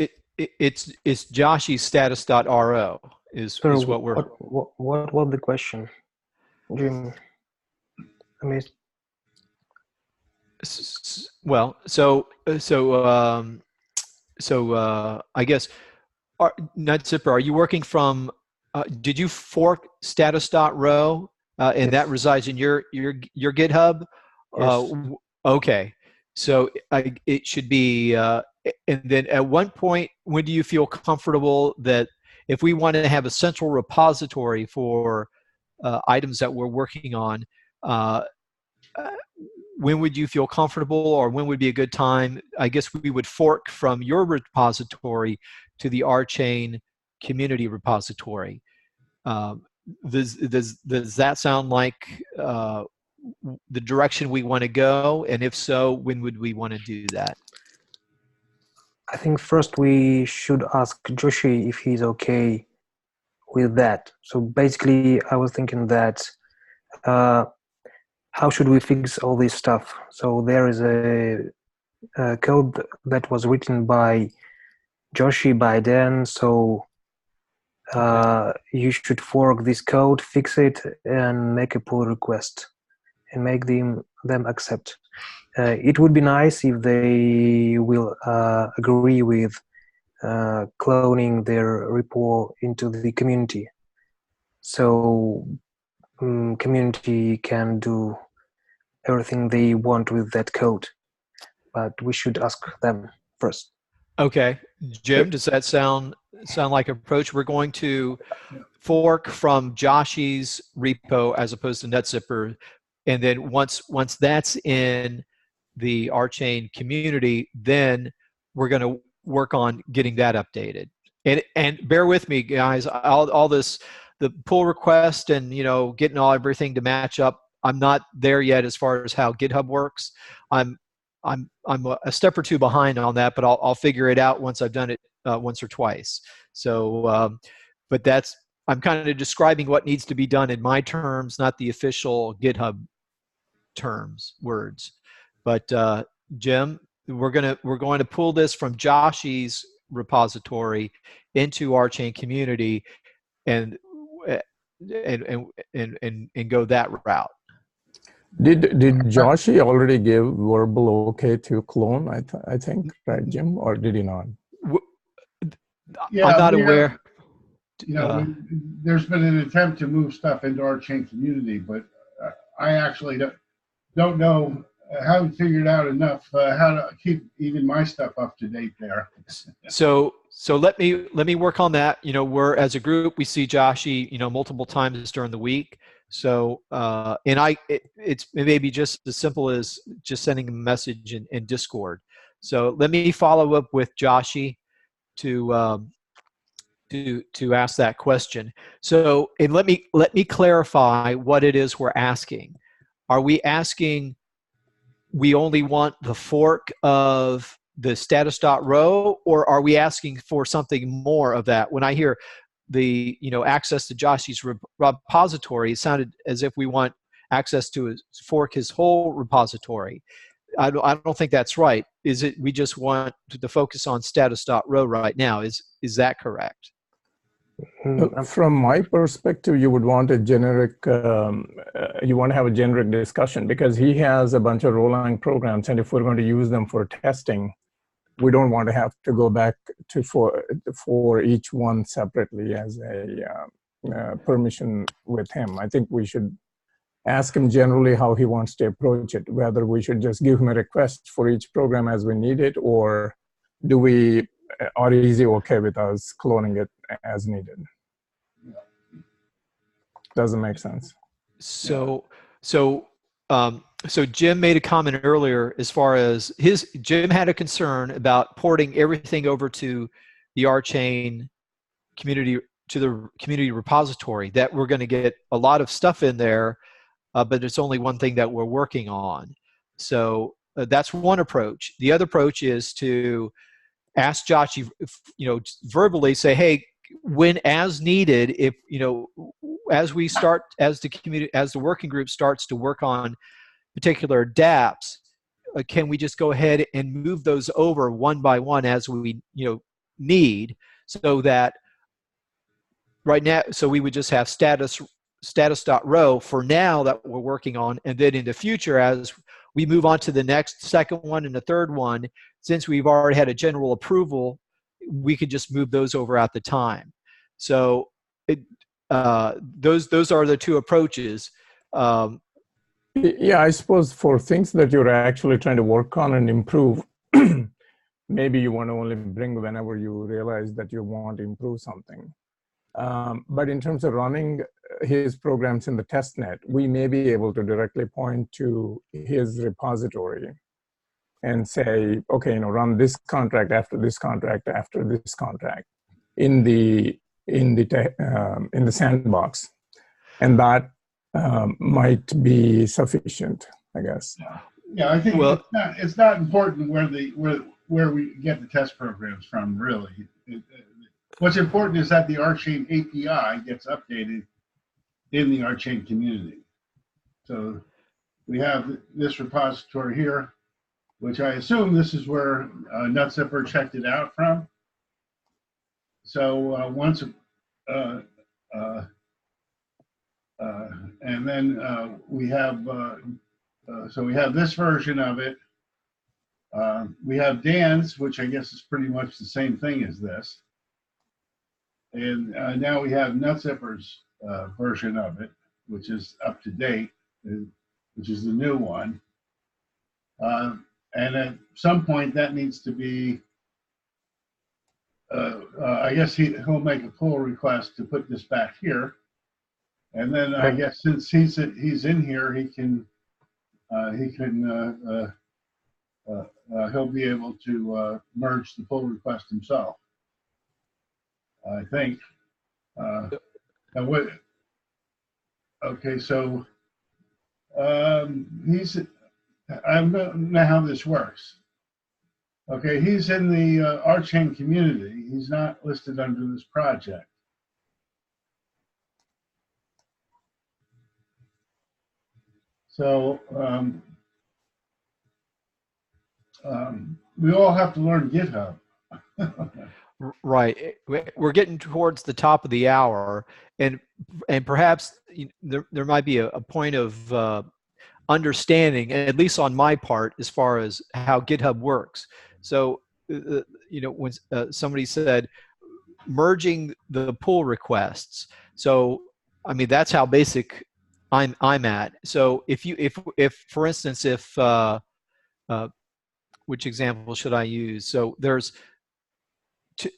Joshy's status.ro is what we're. What was the question, Jim? I mean, well, I guess, NetZipper, are you working from? Did you fork status.ro and yes. that resides in your GitHub? Yes. Okay, so it should be, and then at one point, when do you feel comfortable that if we want to have a central repository for items that we're working on, uh, uh, when would you feel comfortable, or when would be a good time? I guess we would fork from your repository to the RChain community repository. Um, does that sound like the direction we want to go? And if so, when would we want to do that? I think first we should ask Joshi if he's okay with that. So basically, I was thinking that how should we fix all this stuff? So there is a code that was written by Joshi by Dan. So you should fork this code, fix it, and make a pull request, and make them accept. It would be nice if they will agree with cloning their repo into the community, so community can do everything they want with that code. But we should ask them first. Okay, Jim, does that sound like an approach? We're going to fork from Joshi's repo as opposed to NetZipper, and then once that's in the RChain community, then we're going to work on getting that updated. And bear with me, guys. All this, the pull request and getting everything to match up. I'm not there yet as far as how GitHub works. I'm a step or two behind on that, but I'll figure it out once I've done it once or twice. So, but I'm kind of describing what needs to be done in my terms, not the official GitHub terms, words. But Jim, we're going to pull this from Joshi's repository into RChain community and go that route. Did Joshi already give verbal okay to clone? I think, right, Jim, or did he not? Yeah, I'm not aware. There's been an attempt to move stuff into our RChain community, but I actually don't know. Haven't figured out enough how to keep even my stuff up to date there. So let me work on that. We're, as a group, we see Joshi multiple times during the week. So and it may be just as simple as just sending a message in Discord. So let me follow up with Joshi to ask that question. So, and let me clarify what it is we're asking. Are we asking we only want the fork of the status.row, or are we asking for something more of that? When I hear the access to Joshi's repository, it sounded as if we want access to fork his whole repository. I don't think that's right. Is it we just want to focus on status.row right now? Is that correct? From my perspective, you would want a generic, you want to have a generic discussion, because he has a bunch of role-line programs, and if we're going to use them for testing, we don't want to have to go back to for each one separately as a permission with him. I think we should ask him generally how he wants to approach it, whether we should just give him a request for each program as we need it, or or is he okay with us cloning it as needed? Doesn't make sense. So Jim made a comment earlier as far as Jim had a concern about porting everything over to the RChain community, to the community repository, that we're going to get a lot of stuff in there, but it's only one thing that we're working on. So that's one approach. The other approach is to ask Joshi, verbally say, hey, when as needed, if as we start, as the working group starts to work on particular dApps, can we just go ahead and move those over one by one as we need, so that right now, so we would just have status.row for now that we're working on, and then in the future, as we move on to the next second one and the third one, since we've already had a general approval, we could just move those over at the time. So those are the two approaches. Yeah, I suppose for things that you're actually trying to work on and improve, maybe you want to only bring whenever you realize that you want to improve something. But in terms of running his programs in the test net, we may be able to directly point to his repository and say, okay, run this contract after this contract after this contract in the sandbox, and that might be sufficient, I guess. Yeah, I think Well, it's not important where we get the test programs from, really. What's important is that the RChain API gets updated in the RChain community. So we have this repository here, which I assume this is where NetZipper checked it out from. So once, and then we have, so we have this version of it. We have Dan's, which I guess is pretty much the same thing as this. And now we have NetZipper's version of it, which is up to date, which is the new one. And at some point that needs to be, I guess he'll make a pull request to put this back here. And then I guess since he's in here, he'll be able to merge the pull request himself, I think. Okay, so I don't know how this works. Okay, he's in the RChain community. He's not listed under this project. So we all have to learn GitHub. right. We're getting towards the top of the hour, and perhaps there might be a point of understanding, at least on my part, as far as how GitHub works. So, when somebody said merging the pull requests, so I mean that's how basic I'm at. So if for instance, which example should I use? So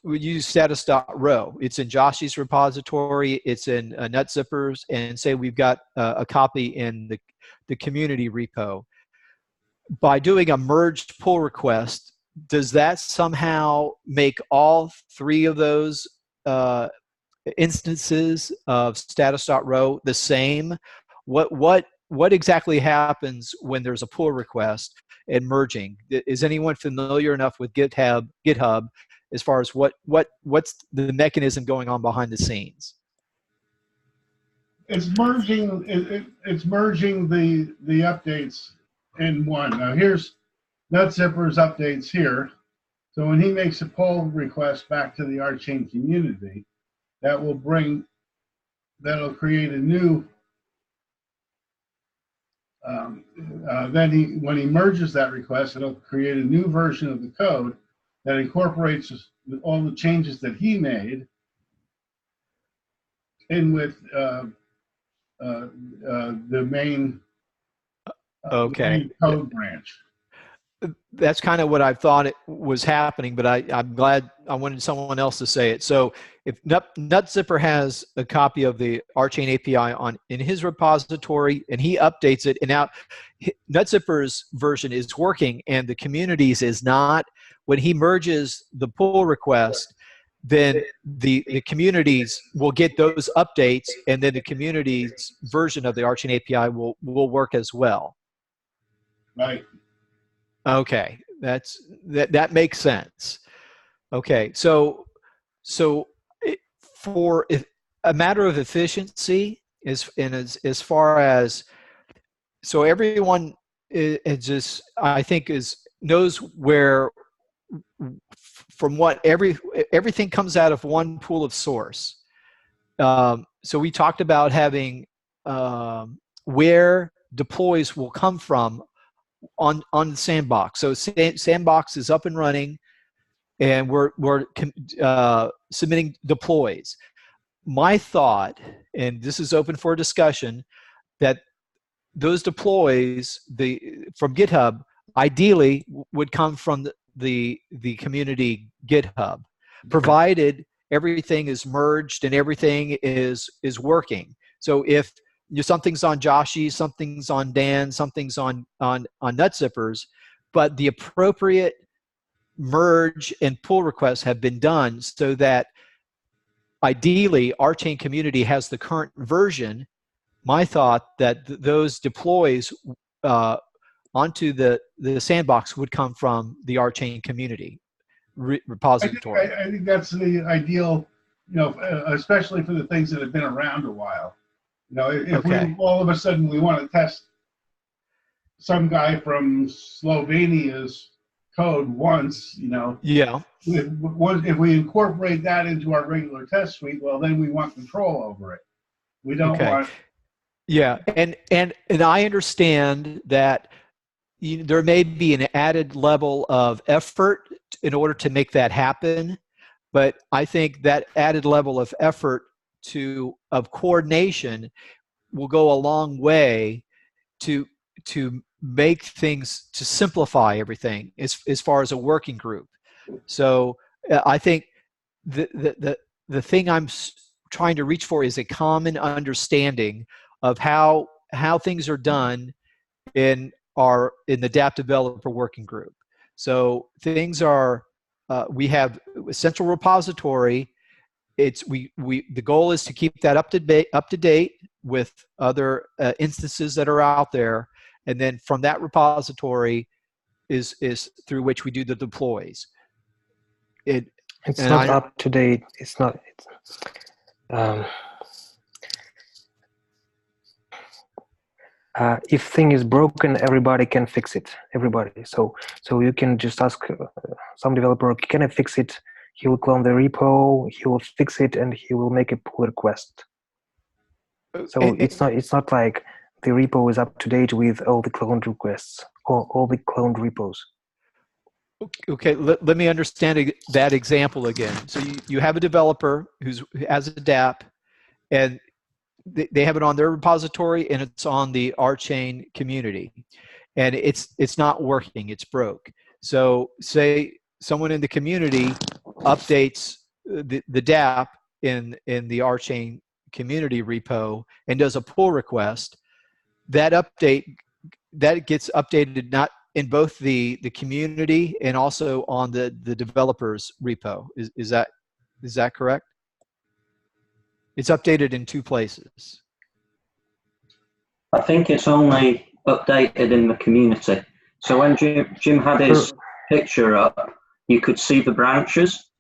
we use status.row. It's in Josh's repository. It's in NetZipper's, and say we've got a copy in the community repo. By doing a merged pull request, does that somehow make all three of those instances of status.row the same? What exactly happens when there's a pull request and merging? Is anyone familiar enough with GitHub as far as what's the mechanism going on behind the scenes? It's merging. It's merging the updates in one. Now here's NetZipper's updates here. So when he makes a pull request back to the RChain community, that'll create a new. When he merges that request, it'll create a new version of the code that incorporates all the changes that he made in with the main code branch. That's kind of what I thought it was happening, but I'm glad I wanted someone else to say it. So if NetZipper has a copy of the RChain API in his repository and he updates it, and now NetZipper's version is working and the community's is not, when he merges the pull request, then the communities will get those updates, and then the community's version of the RChain API will work as well. Right. Okay, that makes sense. Okay, so for a matter of efficiency, as far as, so everyone is just, I think, knows where, from what everything comes out of one pool of source. So we talked about having where deploys will come from on the sandbox. So sandbox is up and running, and we're submitting deploys. My thought, and this is open for discussion, that those deploys from GitHub ideally would come from the community GitHub, provided everything is merged and everything is working. So if something's on Joshi, something's on Dan, something's on NutZippers, but the appropriate merge and pull requests have been done so that ideally RChain community has the current version. My thought that those deploys onto the sandbox would come from the RChain community repository. I think that's the ideal, especially for the things that have been around a while. If we all of a sudden we want to test some guy from Slovenia's code once, Yeah. if we incorporate that into our regular test suite, well, then we want control over it. We don't want. Yeah, and I understand that there may be an added level of effort in order to make that happen, but I think that added level of effort of coordination will go a long way to make things, to simplify everything as far as a working group. So I think the thing I'm trying to reach for is a common understanding of how things are done in the dApp developer working group. So things are we have a central repository. The goal is to keep that up to date with other instances that are out there, and then from that repository is through which we do the deploys. It's not up to date. It's not. If thing is broken, everybody can fix it. Everybody. So you can just ask some developer, can I fix it? He will clone the repo. He will fix it, and he will make a pull request. So it's not like the repo is up to date with all the cloned requests or all the cloned repos. Okay, let me understand that example again. So you have a developer who has a dApp, and they have it on their repository, and it's on the RChain community, and it's not working. It's broke. So say someone in the community updates the dApp in the RChain community repo and does a pull request. That gets updated not in both the community and also on the developers repo. Is that correct? It's updated in two places. I think it's only updated in the community. So when Jim had his picture up, you could see the branches.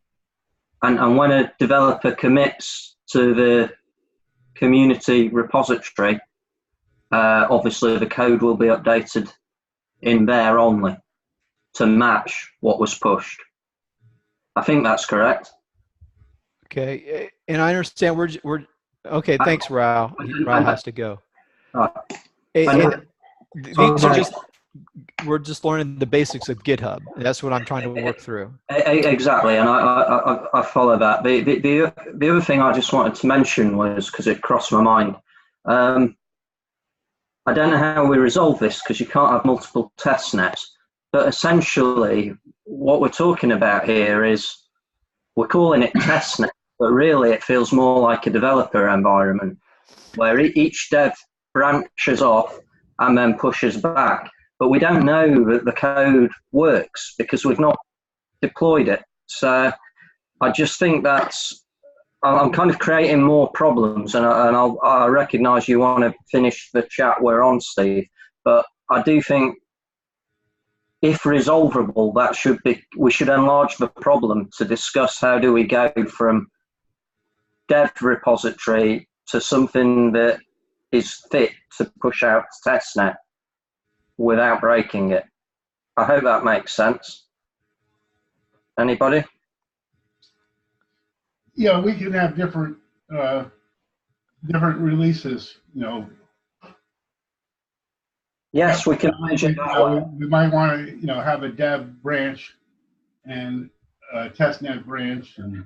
And when a developer commits to the community repository, obviously the code will be updated in there only to match what was pushed. I think that's correct. Okay, and I understand we're okay. Thanks, Rao. Rao has to go. We're just learning the basics of GitHub. That's what I'm trying to work through. Exactly, and I follow that. The other thing I just wanted to mention was, because it crossed my mind, I don't know how we resolve this because you can't have multiple test nets, but essentially what we're talking about here is we're calling it test net, but really it feels more like a developer environment where each dev branches off and then pushes back. But we don't know that the code works because we've not deployed it. So I just think I'm kind of creating more problems, and I recognise you want to finish the chat we're on, Steve, but I do think if resolvable, we should enlarge the problem to discuss how do we go from dev repository to something that is fit to push out to testnet without breaking it. I hope that makes sense. Anybody? Yeah, we can have different releases. Yes, we can imagine that. We might want to, have a dev branch and a testnet branch and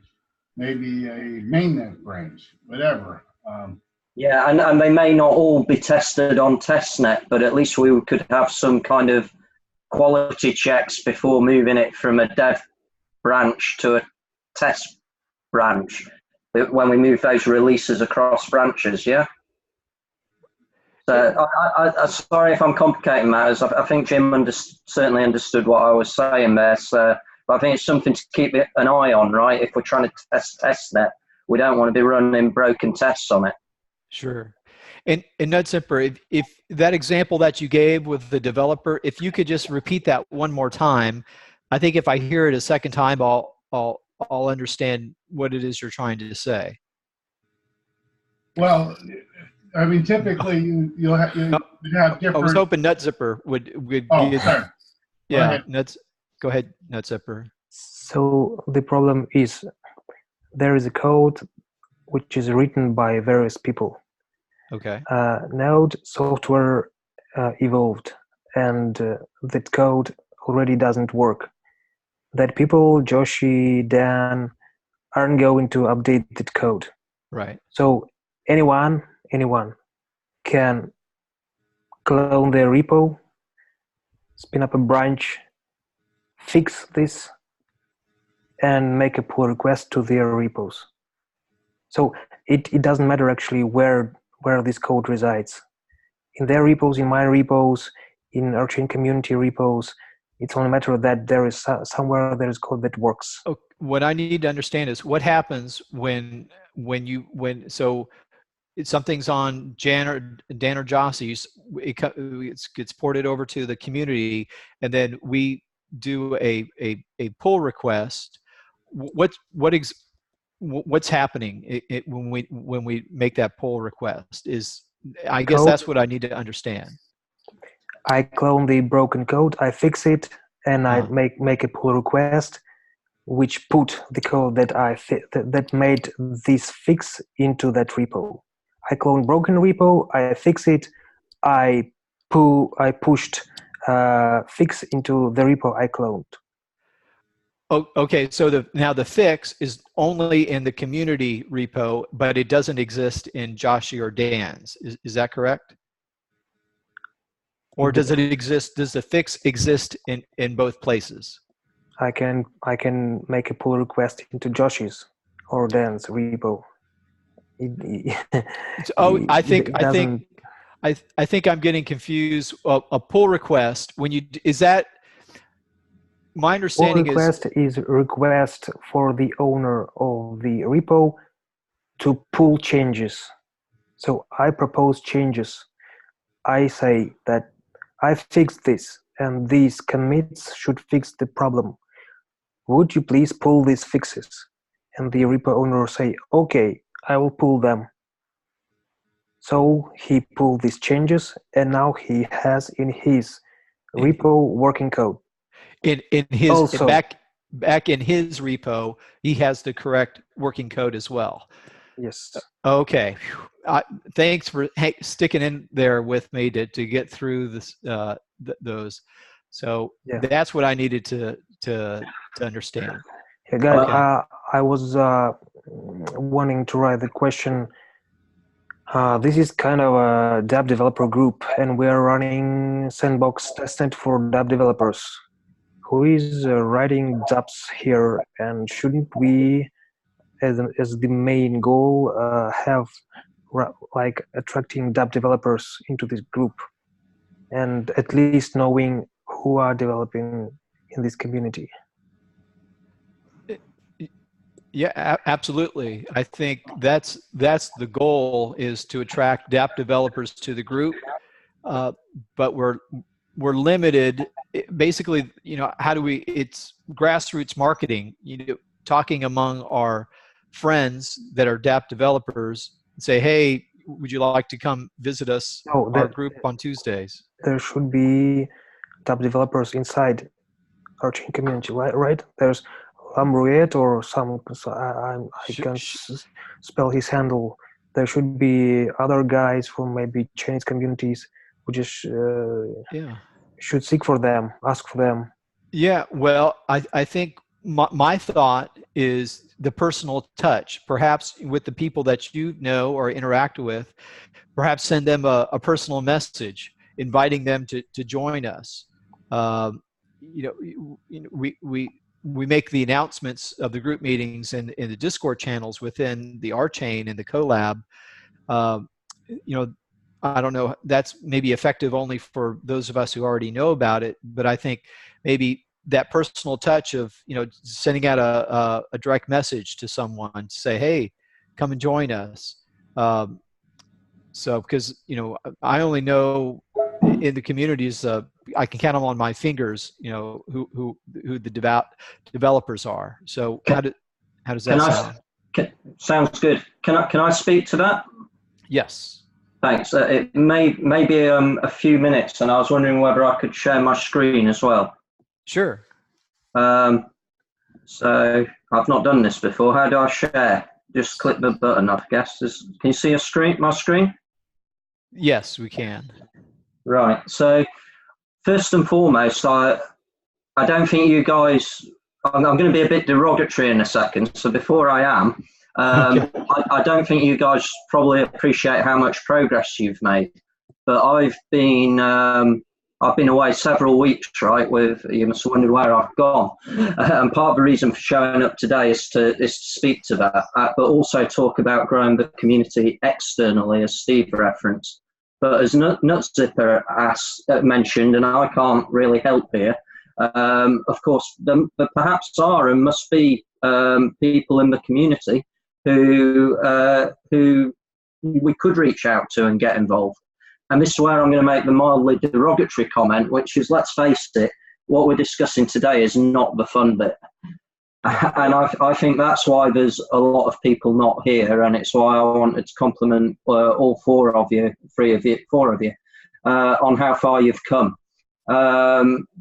maybe a mainnet branch, whatever. Yeah, and they may not all be tested on testnet, but at least we could have some kind of quality checks before moving it from a dev branch to a test branch when we move those releases across branches. Yeah. So sorry if I'm complicating matters. I think Jim certainly understood what I was saying there. So, but I think it's something to keep an eye on, right? If we're trying to test testnet, we don't want to be running broken tests on it. Sure. And NudZipper, if that example that you gave with the developer, if you could just repeat that one more time, I think if I hear it a second time, I'll understand what it is you're trying to say. Well, I mean, typically you have different. I was hoping NudZipper would Oh, give. sorry. Yeah, go ahead, NudZipper. So the problem is there is a code which is written by various people. Okay. Node software evolved, and that code already doesn't work. That people, Joshi, Dan, aren't going to update that code. Right. So anyone can clone their repo, spin up a branch, fix this, and make a pull request to their repos. So it doesn't matter actually where this code resides. In their repos, in my repos, in RChain community repos, it's only a matter that there is somewhere there is code that works. Oh, what I need to understand is what happens when something's on Dan or Jossie's, it gets ported over to the community, and then we do a pull request. What's happening when we make that pull request? I guess that's what I need to understand. I clone the broken code, I fix it, and I make a pull request, which put the code that made this fix into that repo. I clone broken repo, I fix it, I pushed fix into the repo I cloned. Oh, okay. So now the fix is only in the community repo, but it doesn't exist in Joshi or Dan's. Is that correct? Or does it exist? Does the fix exist in both places? I can make a pull request into Joshi's or Dan's repo. I think I'm getting confused. A pull request, is that my understanding? Pull request is request for the owner of the repo to pull changes. So I propose changes. I say that I fixed this, and these commits should fix the problem. Would you please pull these fixes? And the repo owner say, okay, I will pull them. So he pulled these changes, and now he has in his repo working code. In his also, back in his repo, he has the correct working code as well. Yes. Okay. Thanks for sticking in there with me to get through this those. So yeah, that's what I needed to understand. Yeah, guys, okay. I was wanting to write the question. This is kind of a dApp developer group, and we are running sandbox testnet for dApp developers. Who is writing dApps here, and shouldn't we, as the main goal, have like attracting dApp developers into this group, and at least knowing who are developing in this community? Yeah, absolutely. I think that's the goal, is to attract dApp developers to the group, but we're limited. Basically, how do we? It's grassroots marketing. Talking among our friends that are dApp developers, and say, hey, would you like to come visit us, our group on Tuesdays? There should be dApp developers inside RChain community, right? There's Lamruet or some, I can't spell his handle. There should be other guys from maybe Chinese communities who just should seek for them, ask for them. Yeah, well, I think my thought is the personal touch, perhaps with the people that you know or interact with, perhaps send them a personal message inviting them to join us. We make the announcements of the group meetings in the Discord channels within the RChain and the collab. I don't know, that's maybe effective only for those of us who already know about it, but I think maybe that personal touch of, sending out a direct message to someone to say, hey, come and join us. So, because, I only know in the communities, I can count them on my fingers, who the developers are. So how does that sound? Sounds good. Can I speak to that? Yes. Thanks. It may be a few minutes, and I was wondering whether I could share my screen as well. Sure. So I've not done this before. How do I share? Just click the button, I guess. Can you see my screen? Yes, we can. Right. So first and foremost, I don't think you guys. I'm going to be a bit derogatory in a second. So before I am, Okay. I don't think you guys probably appreciate how much progress you've made. But I've been away several weeks, right? You must have wondered where I've gone. And part of the reason for showing up today is to speak to that, but also talk about growing the community externally, as Steve referenced. But as Nutzipper mentioned, and I can't really help here, of course, there perhaps are and must be people in the community who we could reach out to and get involved. And this is where I'm going to make the mildly derogatory comment, which is, let's face it, what we're discussing today is not the fun bit. And I think that's why there's a lot of people not here, and it's why I wanted to compliment all four of you, on how far you've come.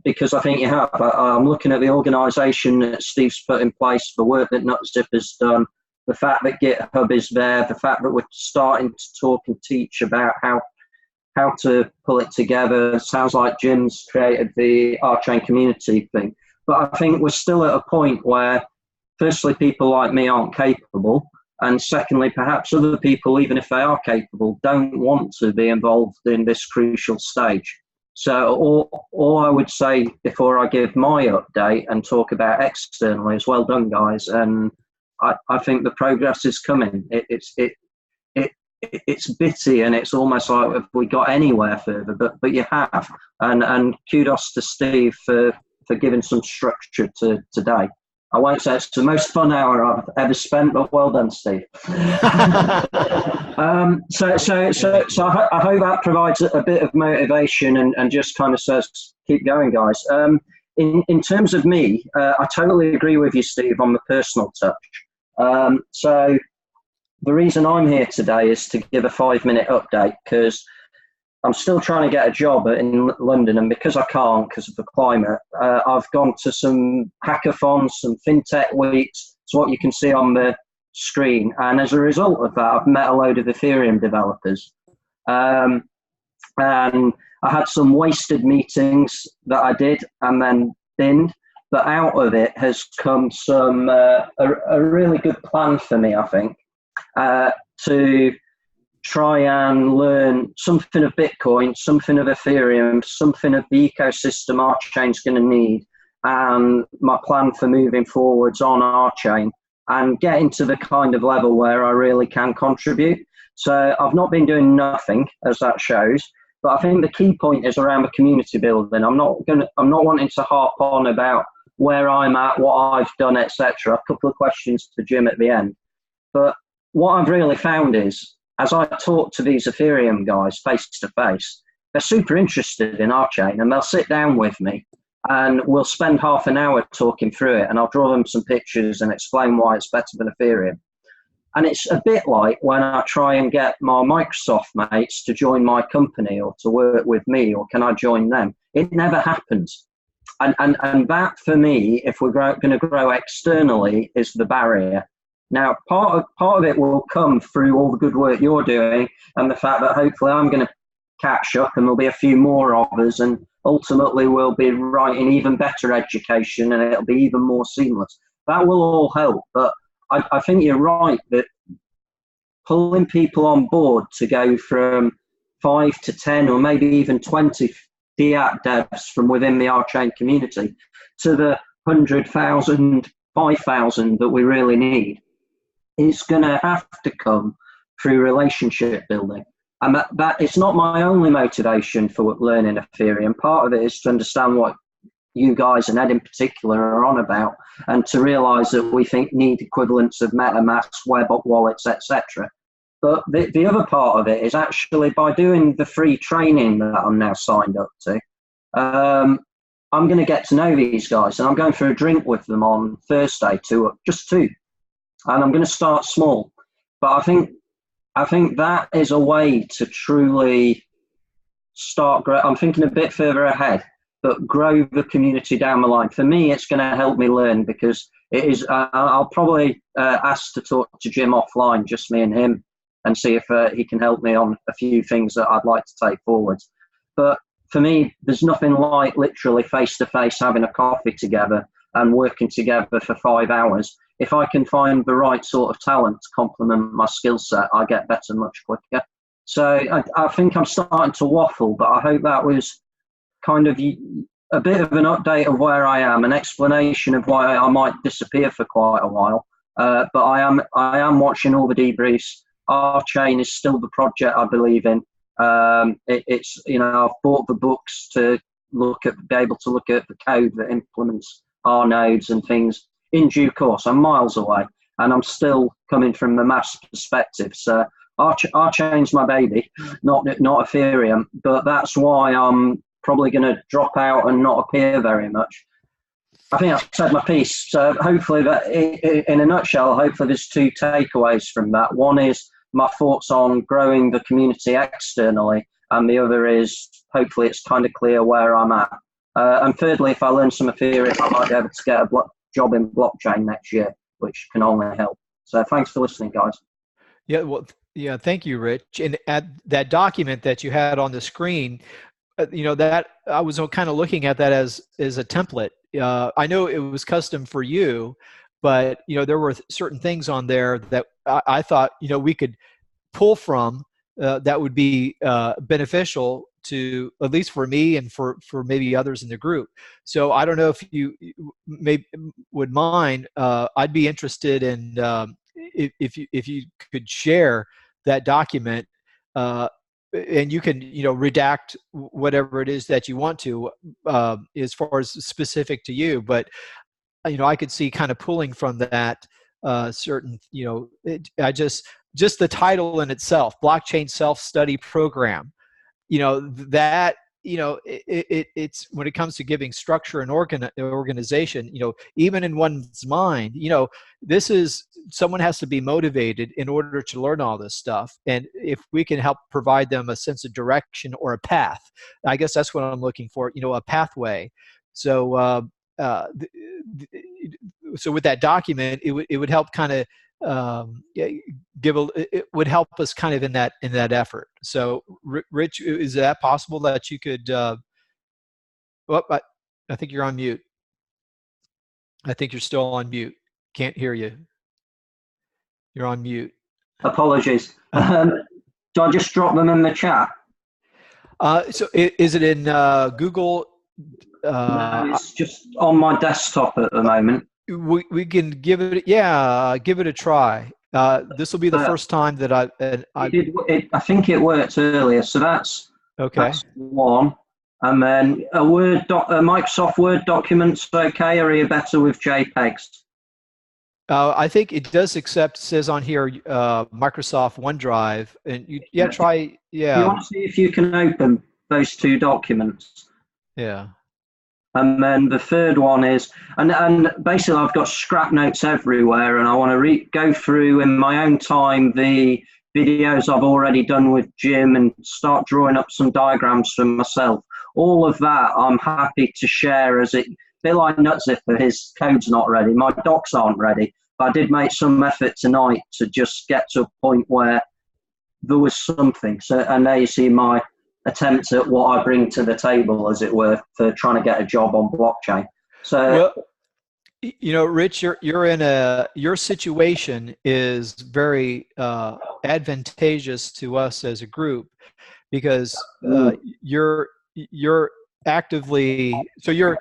Because I think you have. I'm looking at the organisation that Steve's put in place, the work that Nutzipper's done, the fact that GitHub is there, the fact that we're starting to talk and teach about how to pull it together. Sounds like Jim's created the RChain community thing. But I think we're still at a point where, firstly, people like me aren't capable. And secondly, perhaps other people, even if they are capable, don't want to be involved in this crucial stage. So all I would say before I give my update and talk about externally is, well done, guys. And I think the progress is coming. It's bitty, and it's almost like, have we got anywhere further? But you have, and kudos to Steve for giving some structure to today. I won't say it's the most fun hour I've ever spent, but well done, Steve. So I hope that provides a bit of motivation and just kind of says, keep going, guys. In terms of me, I totally agree with you, Steve, on the personal touch. So the reason I'm here today is to give a 5-minute update, because I'm still trying to get a job in London, and because I can't, because of the climate, I've gone to some hackathons, some fintech weeks. It's what you can see on the screen. And as a result of that, I've met a load of Ethereum developers. And I had some wasted meetings that I did and then binned. But out of it has come some a really good plan for me, I think, to try and learn something of Bitcoin, something of Ethereum, something of the ecosystem RChain's going to need, and my plan for moving forwards on RChain and getting to the kind of level where I really can contribute. So I've not been doing nothing, as that shows, but I think the key point is around the community building. I'm not wanting to harp on about where I'm at, what I've done, etc. A couple of questions for Jim at the end. But what I've really found is, as I talk to these Ethereum guys face to face, they're super interested in RChain, and they'll sit down with me and we'll spend half an hour talking through it, and I'll draw them some pictures and explain why it's better than Ethereum. And it's a bit like when I try and get my Microsoft mates to join my company or to work with me, or can I join them? It never happens. And that, for me, if we're going to grow externally, is the barrier. Now, part of it will come through all the good work you're doing, and the fact that hopefully I'm going to catch up and there'll be a few more of us, and ultimately we'll be writing even better education and it'll be even more seamless. That will all help. But I think you're right that pulling people on board to go from 5 to 10 or maybe even 20 dApp devs from within the RChain community to the 100,000, 5,000 that we really need is going to have to come through relationship building. And that it's not my only motivation for learning Ethereum. Part of it is to understand what you guys and Ed in particular are on about, and to realize that we need equivalents of MetaMask, web wallets, etc. But the other part of it is actually by doing the free training that I'm now signed up to, I'm going to get to know these guys, and I'm going for a drink with them on Thursday, just two, and I'm going to start small. But I think that is a way to truly start. I'm thinking a bit further ahead, but grow the community down the line. For me, it's going to help me learn, because it is. I'll probably ask to talk to Jim offline, just me and him, and see if he can help me on a few things that I'd like to take forward. But for me, there's nothing like literally face-to-face having a coffee together and working together for 5 hours. If I can find the right sort of talent to complement my skill set, I get better much quicker. So I think I'm starting to waffle, but I hope that was kind of a bit of an update of where I am, an explanation of why I might disappear for quite a while. But I am watching all the debriefs. RChain is still the project I believe in. It's I've bought the books to be able to look at the code that implements our nodes and things in due course. I'm miles away, and I'm still coming from the mass perspective. So RChain's my baby, not Ethereum. But that's why I'm probably going to drop out and not appear very much. I think I've said my piece. So hopefully, that in a nutshell, hopefully there's two takeaways from that. One is my thoughts on growing the community externally, and the other is hopefully it's kind of clear where I'm at. And thirdly, if I learn some Ethereum, I might be able to get a job in blockchain next year, which can only help. So thanks for listening, guys. Yeah, well, yeah, thank you, Rich. And at that document that you had on the screen, that I was kind of looking at that as a template. I know it was custom for you, but there were certain things on there that I thought we could pull from that would be beneficial to, at least for me and for maybe others in the group. So I don't know if you would mind. I'd be interested in if you could share that document, and you can redact whatever it is that you want to as far as specific to you. But I could see kind of pulling from that certain just the title in itself, blockchain self-study program. That it's when it comes to giving structure and organization, even in one's mind, this is, someone has to be motivated in order to learn all this stuff. And if we can help provide them a sense of direction or a path, I guess that's what I'm looking for, a pathway. So so with that document, it would help kind of it would help us kind of in that effort. So Rich, is that possible that you could I think you're on mute. I think you're still on mute. Can't hear you. You're on mute. Apologies. Do I just drop them in the chat? So is it in Google? No, it's just on my desktop at the moment. We can give it a try. This will be the first time that I think it worked earlier, so that's okay. That's one, and then a Microsoft Word document's okay, or are you better with JPEGs? I think it does accept. Says on here Microsoft OneDrive, and try. Yeah. You want to see if you can open those two documents? Yeah. And then the third one is, and basically I've got scrap notes everywhere, and I want to go through in my own time the videos I've already done with Jim and start drawing up some diagrams for myself. All of that I'm happy to share, as it, a bit like Nutziffer, his code's not ready, my docs aren't ready, but I did make some effort tonight to just get to a point where there was something. So, and there you see my attempt at what I bring to the table, as it were, for trying to get a job on blockchain. So, well, Rich, you're in your situation is very advantageous to us as a group, because you're actively, so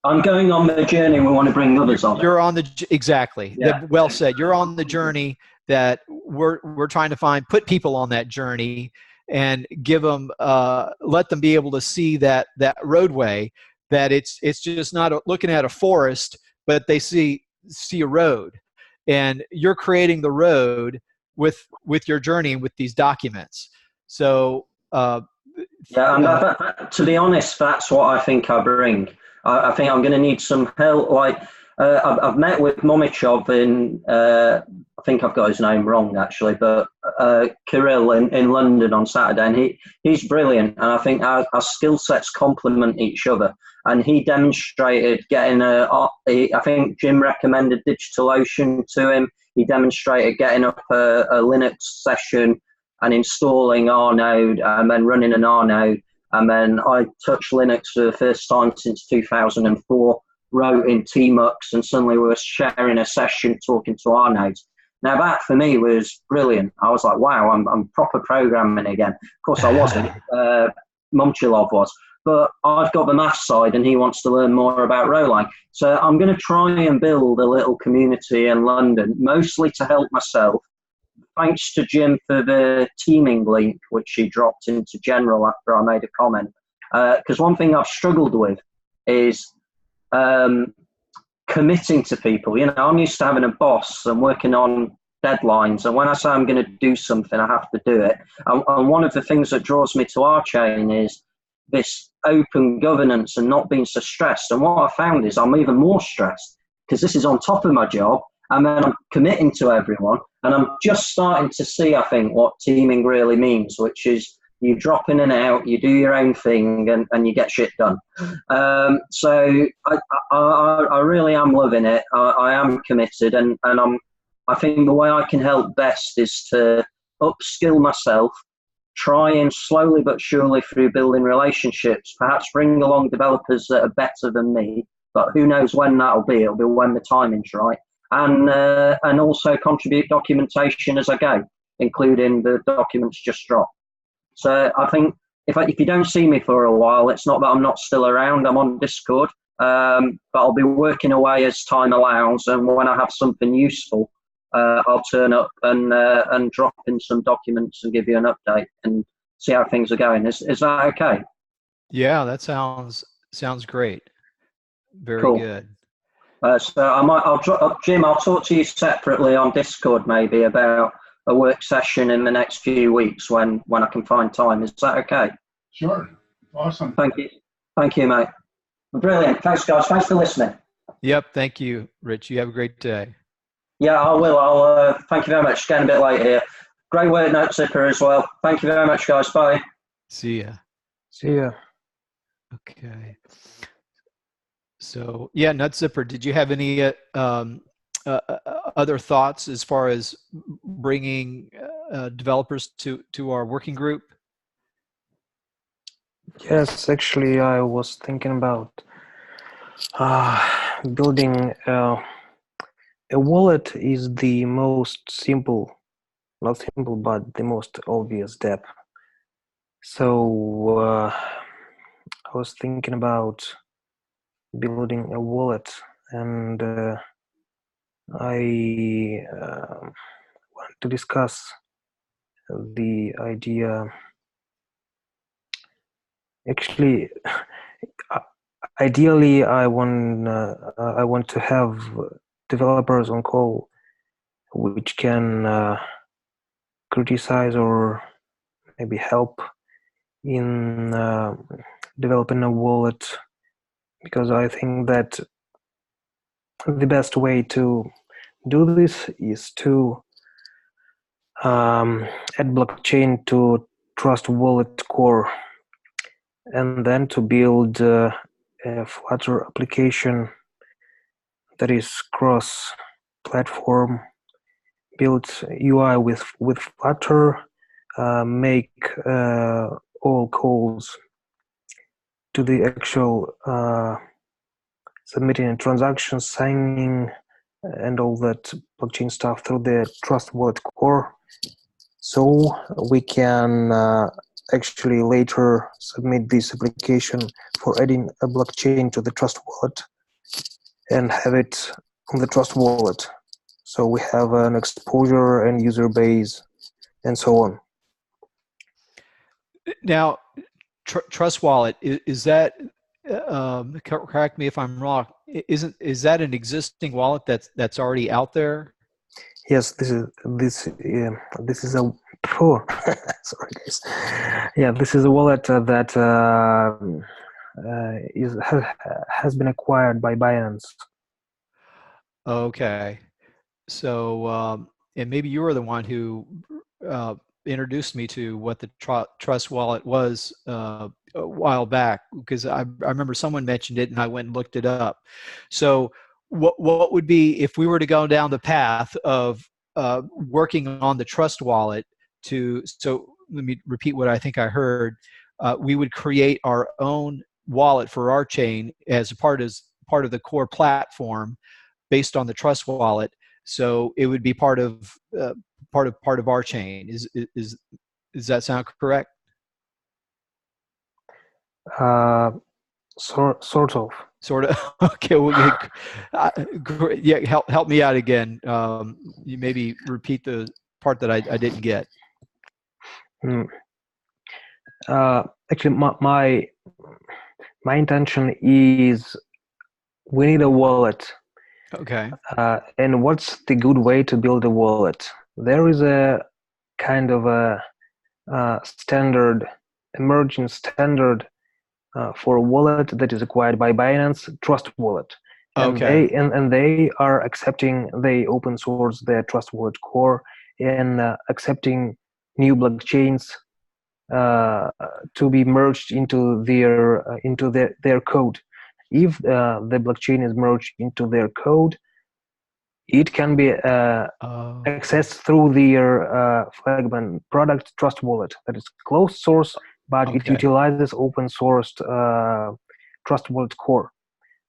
I'm going on the journey. We want to bring others on. You're on the, exactly. Yeah. Well said. You're on the journey that we're trying to put people on that journey and give them, let them be able to see that roadway, that it's just not looking at a forest, but they see a road, and you're creating the road with your journey with these documents. So yeah, and to be honest, that's what I think I bring. I think I'm going to need some help. Like I've met with Momichov I think I've got his name wrong actually, but Kirill in London on Saturday, and he's brilliant, and I think our skill sets complement each other. And he demonstrated getting I think Jim recommended DigitalOcean to him. He demonstrated getting up a Linux session and installing RNode, and then running an RNode. And then I touched Linux for the first time since 2004, wrote in tmux, and suddenly we were sharing a session talking to RNodes. Now that for me was brilliant. I was like, wow, I'm proper programming again. Of course I wasn't, Momchilov was. But I've got the math side, and he wants to learn more about Rolang. So I'm going to try and build a little community in London, mostly to help myself. Thanks to Jim for the teaming link, which he dropped into general after I made a comment. Because one thing I've struggled with is committing to people. You know, I'm used to having a boss and working on deadlines. And when I say I'm going to do something, I have to do it. And one of the things that draws me to RChain is this open governance and not being so stressed. And what I found is I'm even more stressed because this is on top of my job. And then I'm committing to everyone. And I'm just starting to see, I think, what teaming really means, which is you drop in and out, you do your own thing, and you get shit done. So I really am loving it. I am committed, and I think the way I can help best is to upskill myself, try and slowly but surely through building relationships, perhaps bring along developers that are better than me, but who knows when that'll be. It'll be when the timing's right. And also contribute documentation as I go, including the documents just dropped. So I think if you don't see me for a while, it's not that I'm not still around. I'm on Discord, but I'll be working away as time allows. And when I have something useful, I'll turn up and drop in some documents and give you an update and see how things are going. Is that okay? Yeah, that sounds great. Very cool. Good. So Jim, I'll talk to you separately on Discord maybe about a work session in the next few weeks when I can find time. Is that okay? Sure. Awesome. Thank you, mate. Brilliant. Thanks, guys. Thanks for listening. Yep. Thank you, Rich. You have a great day. Yeah, I will. I'll thank you very much. It's getting a bit late here. Great work, Note Zipper, as well. Thank you very much, guys. Bye. See ya. See ya. Okay. So yeah, NutZipper, did you have any other thoughts as far as bringing developers to our working group? Yes, actually, I was thinking about building a wallet. Is the most simple, not simple, but the most obvious step. So I was thinking about building a wallet, and I want to discuss the idea. Actually, ideally, I want to have developers on call which can criticize or maybe help in developing a wallet, because I think that the best way to do this is to add blockchain to Trust Wallet core, and then to build a Flutter application that is cross-platform, build UI with Flutter, make all calls to the actual submitting a transaction, signing, and all that blockchain stuff through the Trust Wallet core. So we can actually later submit this application for adding a blockchain to the Trust Wallet and have it on the Trust Wallet. So we have an exposure and user base and so on. Now, Trust Wallet, is that, correct me if I'm wrong, is that an existing wallet that's already out there? Yes, this is a poor. Sorry, guys. Yeah, this is a wallet that has been acquired by Binance. Okay, so and maybe you were the one who introduced me to what the Trust Wallet was a while back, because I remember someone mentioned it and I went and looked it up. So what would be, if we were to go down the path of working on the Trust Wallet so let me repeat what I think I heard. We would create our own wallet for RChain as part of the core platform based on the Trust Wallet. So it would be part of RChain. Does that sound correct? Sort of. Sort of. Okay. Well, yeah. Help me out again. You maybe repeat the part that I didn't get. Actually, my intention is we need a wallet. Okay. And what's the good way to build a wallet? There is a kind of a emerging standard for a wallet that is acquired by Binance, Trust Wallet. And okay. they are accepting, they open source their Trust Wallet core and accepting new blockchains to be merged into their code. If the blockchain is merged into their code, it can be accessed through their flagman product, Trust Wallet, that is closed source, but it utilizes open sourced Trust Wallet core.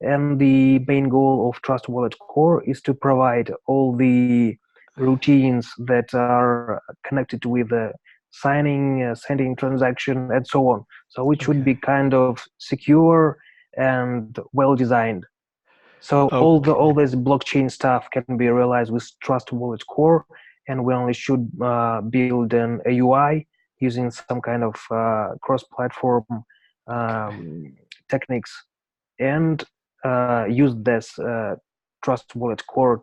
And the main goal of Trust Wallet core is to provide all the routines that are connected with signing, sending transaction, and so on. So it should be kind of secure and well designed. So all this blockchain stuff can be realized with Trust Wallet core, and we only should build a UI using some kind of cross-platform techniques and use this Trust Wallet core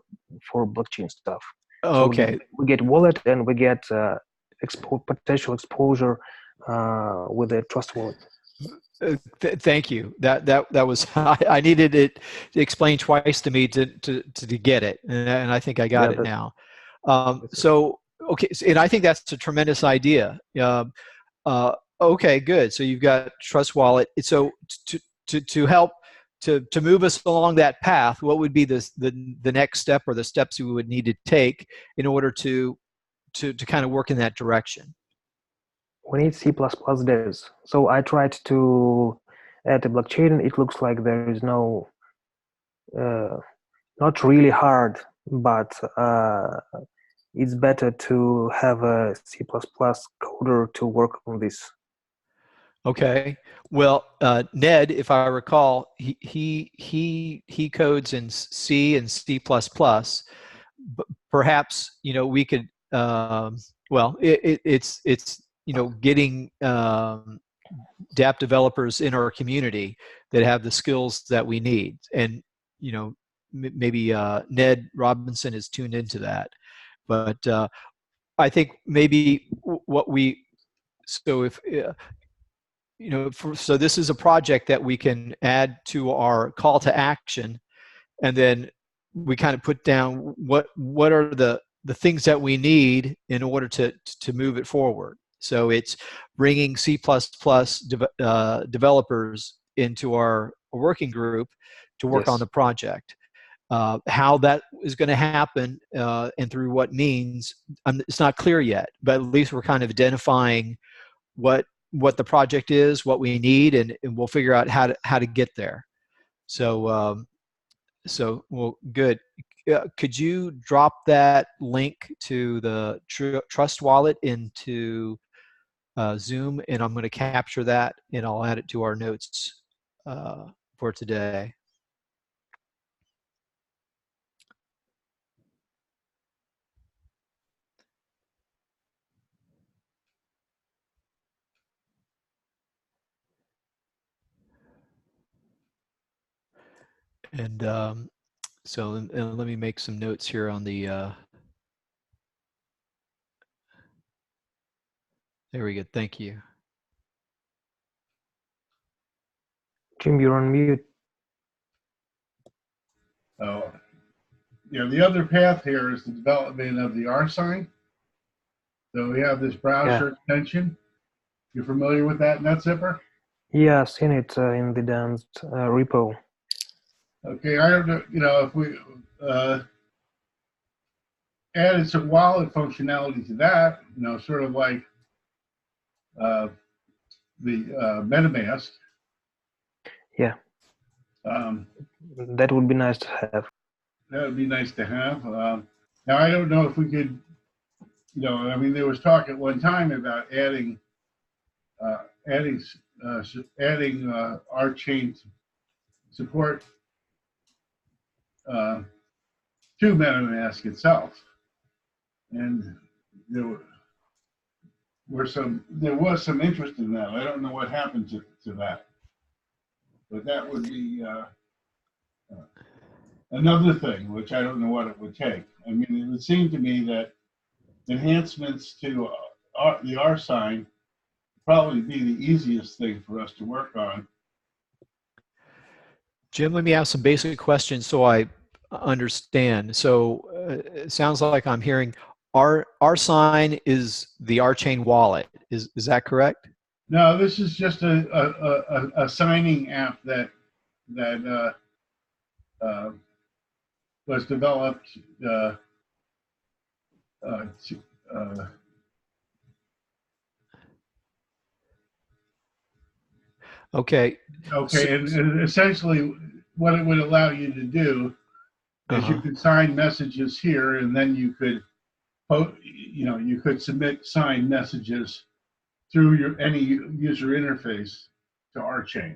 for blockchain stuff. Okay. So we get wallet and we get potential exposure with the Trust Wallet. Thank you. That was I needed it explained twice to me to get it, and I think I got it now. So okay, and I think that's a tremendous idea. Okay, good. So you've got Trust Wallet. So to help to move us along that path, what would be the next step or the steps we would need to take in order to kind of work in that direction? We need C++ devs. So I tried to add a blockchain. It looks like there is no, not really hard, but it's better to have a C++ coder to work on this. Okay. Well, Ned, if I recall, he codes in C and C++. But perhaps we could. Well, it's getting dApp developers in our community that have the skills that we need, and maybe Ned Robinson is tuned into that. But I think maybe what we so if. So this is a project that we can add to our call to action, and then we kind of put down what are the things that we need in order to move it forward. So it's bringing C++ developers into our working group to work on the project. How that is going to happen and through what means, it's not clear yet, but at least we're kind of identifying what what the project is, what we need, and we'll figure out how to get there. So well, good. Could you drop that link to the Trust Wallet into Zoom, and I'm going to capture that and I'll add it to our notes for today. And so and let me make some notes here on the there we go. Thank you. Jim, you're on mute. So, the other path here is the development of the RChain. So we have this browser extension. You're familiar with that, NetZipper? Yeah, I've seen it in the damned repo. Okay, I don't know, if we added some wallet functionality to that, sort of like the MetaMask. Yeah. That would be nice to have. That would be nice to have. Now, I don't know if we could, there was talk at one time about adding RChain support to MetaMask itself, and there was some interest in that. I don't know what happened to that, but that would be another thing, which I don't know what it would take. I mean, it would seem to me that enhancements to the RChain probably be the easiest thing for us to work on. Jim, let me ask some basic questions so I understand. So it sounds like I'm hearing RChain is the RChain wallet. Is that correct? No, this is just a signing app that was developed Okay. Okay, and essentially what it would allow you to do is you could sign messages here, and then you could submit signed messages through any user interface to RChain.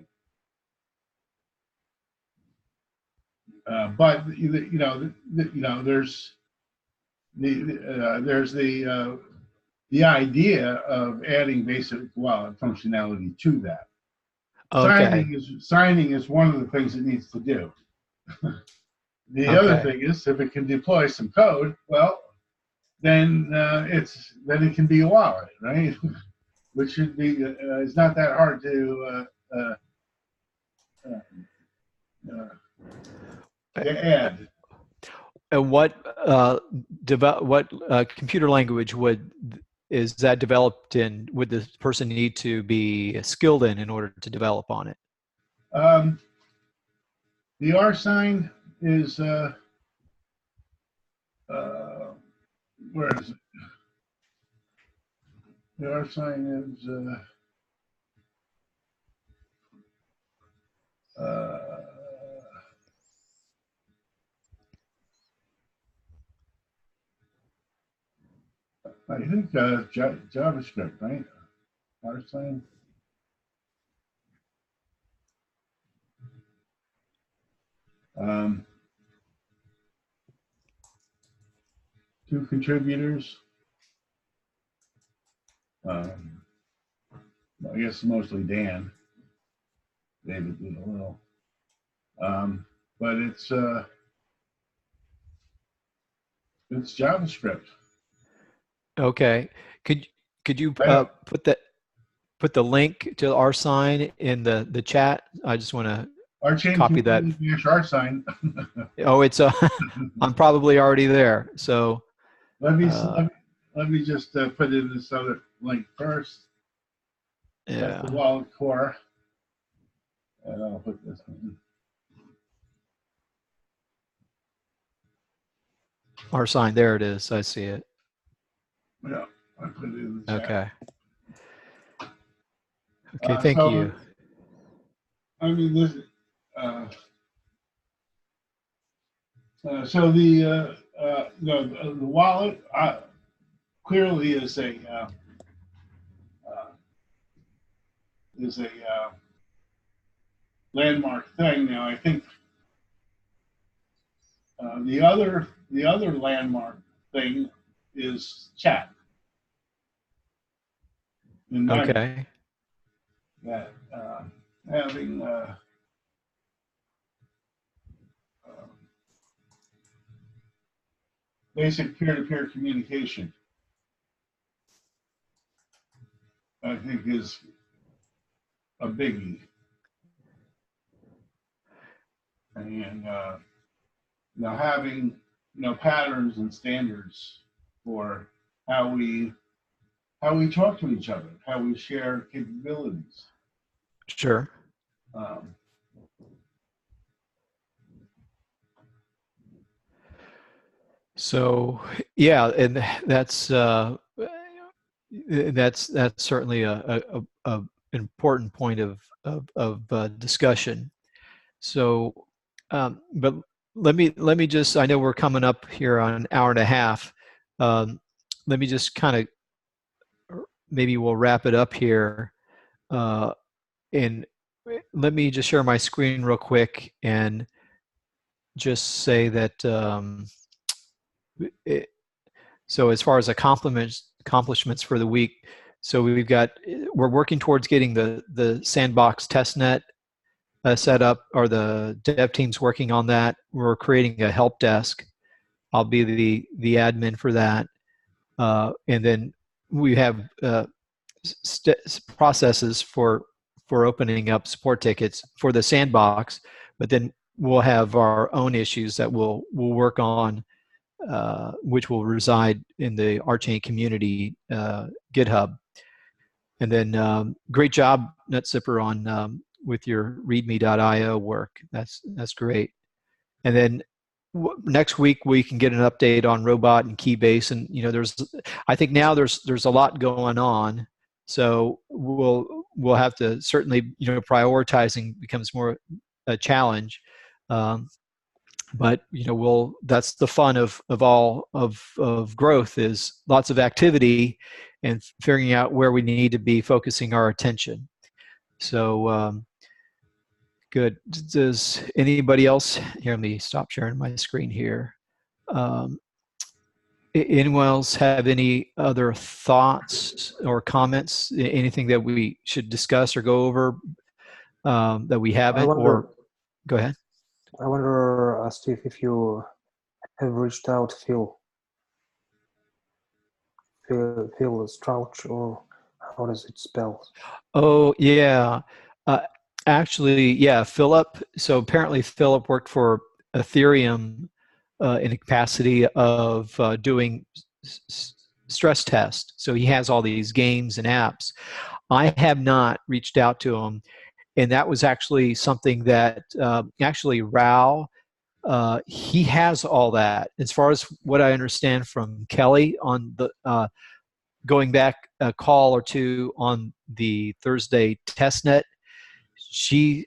But there's the idea of adding basic wallet functionality to that. Okay. Signing is one of the things it needs to do. The other thing is, if it can deploy some code, well, then it can be a wallet, right? Which should be it's not that hard to add. And what computer language is that developed in? Would the person need to be skilled in order to develop on it? The RChain is where is it? The RChain is I think JavaScript, right? RChain. Two contributors. I guess mostly Dan. David did a little. But it's JavaScript. Okay. Could you put the link to RChain in the chat? I just want to copy that. RChain. Oh, it's I'm probably already there. So let me just put in this other link first. Yeah. That's the wallet core, and I'll put this one. RChain, there it is. I see it. Yeah, I put it in the chat. Okay. Okay, thank So, you. I mean, this, so the wallet clearly is a landmark thing. Now, I think the other landmark thing is chat. In my mind, Okay. that having basic peer-to-peer communication, I think, is a biggie. And now having patterns and standards for how we talk to each other, how we share capabilities. Sure. So yeah, and that's certainly a important point of discussion. So, but let me just, I know we're coming up here on an hour and a half. Let me just kind of, maybe we'll wrap it up here. And let me just share my screen real quick and just say that, so as far as accomplishments for the week, so we're working towards getting the sandbox testnet set up, or the dev team's working on that. We're creating a help desk. I'll be the admin for that. And then we have processes for opening up support tickets for the sandbox, but then we'll have our own issues that we'll work on, which will reside in the RChain community GitHub. And then great job, NetZipper, on with your readme.io work. That's great. And then next week we can get an update on Robot and Keybase. And I think now there's a lot going on, so we'll have to certainly, prioritizing becomes more a challenge. But that's the fun of all of growth, is lots of activity and figuring out where we need to be focusing our attention. So good. Does anybody else here? Let me stop sharing my screen here. Anyone else have any other thoughts or comments? Anything that we should discuss or go over that we haven't? Or go ahead. I wonder, Steve, if you have reached out Phil Strouch, or how does it spell? Oh yeah, actually, yeah, Philip. So apparently, Philip worked for Ethereum in the capacity of doing stress tests. So he has all these games and apps. I have not reached out to him, and that was actually something that actually Rao. He has all that. As far as what I understand from Kelly on the going back a call or two on the Thursday testnet, she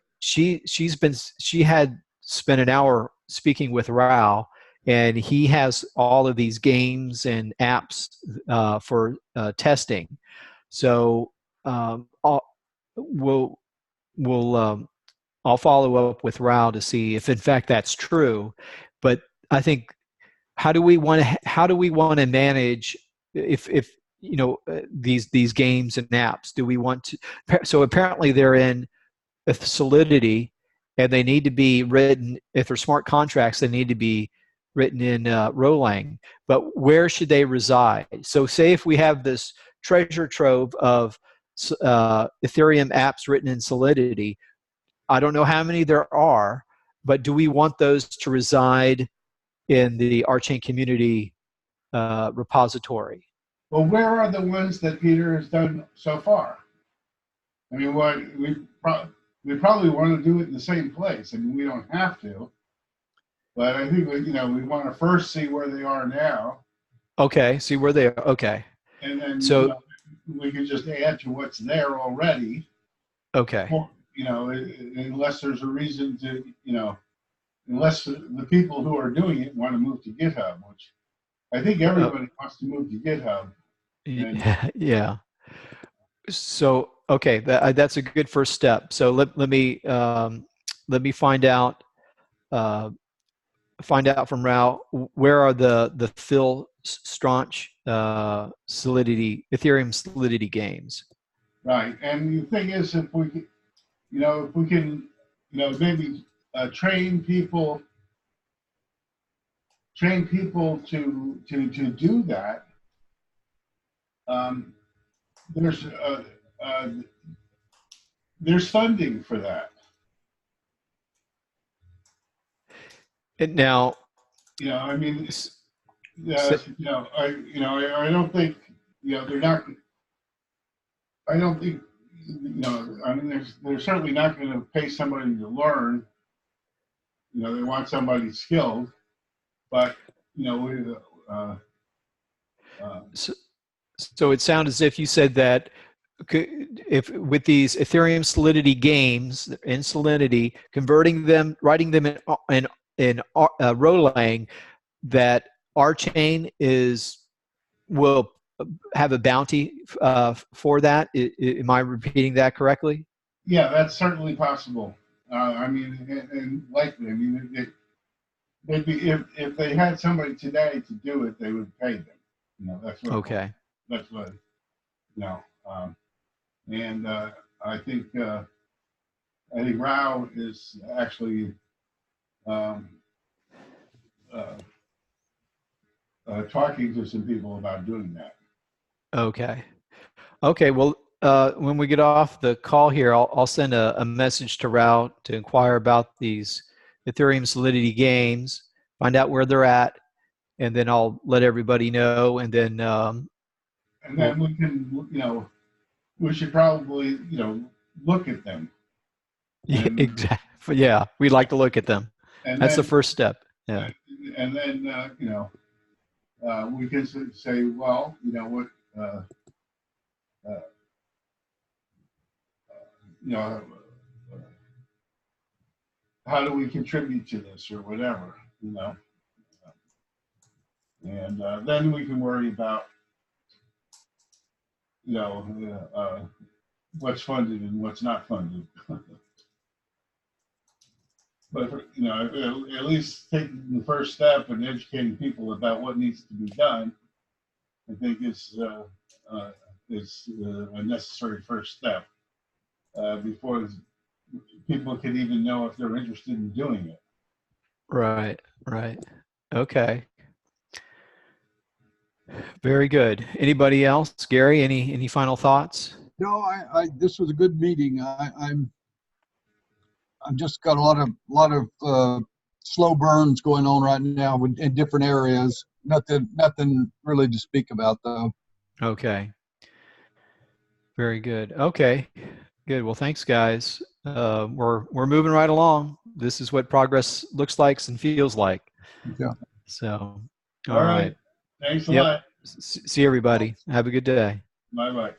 had spent an hour speaking with Rao, and he has all of these games and apps for testing. So I'll follow up with Rao to see if in fact that's true. But I think, how do we want to manage if these games and apps? Do we want to? So apparently they're in Solidity, and they need to be written, if they're smart contracts, they need to be written in Rolang. But where should they reside? So say if we have this treasure trove of Ethereum apps written in Solidity, I don't know how many there are, but do we want those to reside in the RChain community repository? Well, where are the ones that Peter has done so far? I mean, we probably want to do it in the same place. I mean, we don't have to, but I think we want to first see where they are now. Okay, see where they are. Okay, and then so we can just add to what's there already. Okay. You know, unless there's a reason to, you know, unless the people who are doing it want to move to GitHub, which I think everybody wants to move to GitHub. And Yeah. So, okay, that's a good first step. So let me find out from Rao, where are the Phil Straunch Solidity, Ethereum Solidity games? right, and the thing is, if we, you know, if we can, you know, maybe train people to do that. There's uh, there's funding for that. And now, You know, I mean, you know, I don't think, you know, they're not. I don't think, you know, I mean, they're certainly not going to pay somebody to learn. You know, they want somebody skilled, but you know, so it sounds as if you said that if with these Ethereum Solidity games in Solidity, converting them, writing them in Rolang, that RChain will have a bounty for that. Am I repeating that correctly? yeah, that's certainly possible. I mean, and likely. I mean, they'd be, if they had somebody today to do it, they would pay them. You know, that's what. Okay. That's what. You know, and I think Rao is actually talking to some people about doing that. Okay. Okay. Well, when we get off the call here, I'll send a message to Rao to inquire about these Ethereum Solidity games, find out where they're at, and then I'll let everybody know. And then We can, you know, we should probably, you know, look at them. Yeah, exactly. Yeah, we'd like to look at them. That's the first step. Yeah. And then, you know, we can say, well, you know what, you know, how do we contribute to this or whatever, you know, and then we can worry about, you know, what's funded and what's not funded. But you know, at least taking the first step and educating people about what needs to be done, I think is a necessary first step before people can even know if they're interested in doing it. Right. Right. Okay. Very good. Anybody else? Gary, any final thoughts? No, this was a good meeting. I've just got a lot of slow burns going on right now in different areas. Nothing really to speak about though. Okay. Very good. Okay. Good. Well, thanks, guys. We're moving right along. This is what progress looks like and feels like. Yeah. So, All right. Thanks a lot. See everybody. Have a good day. Bye bye.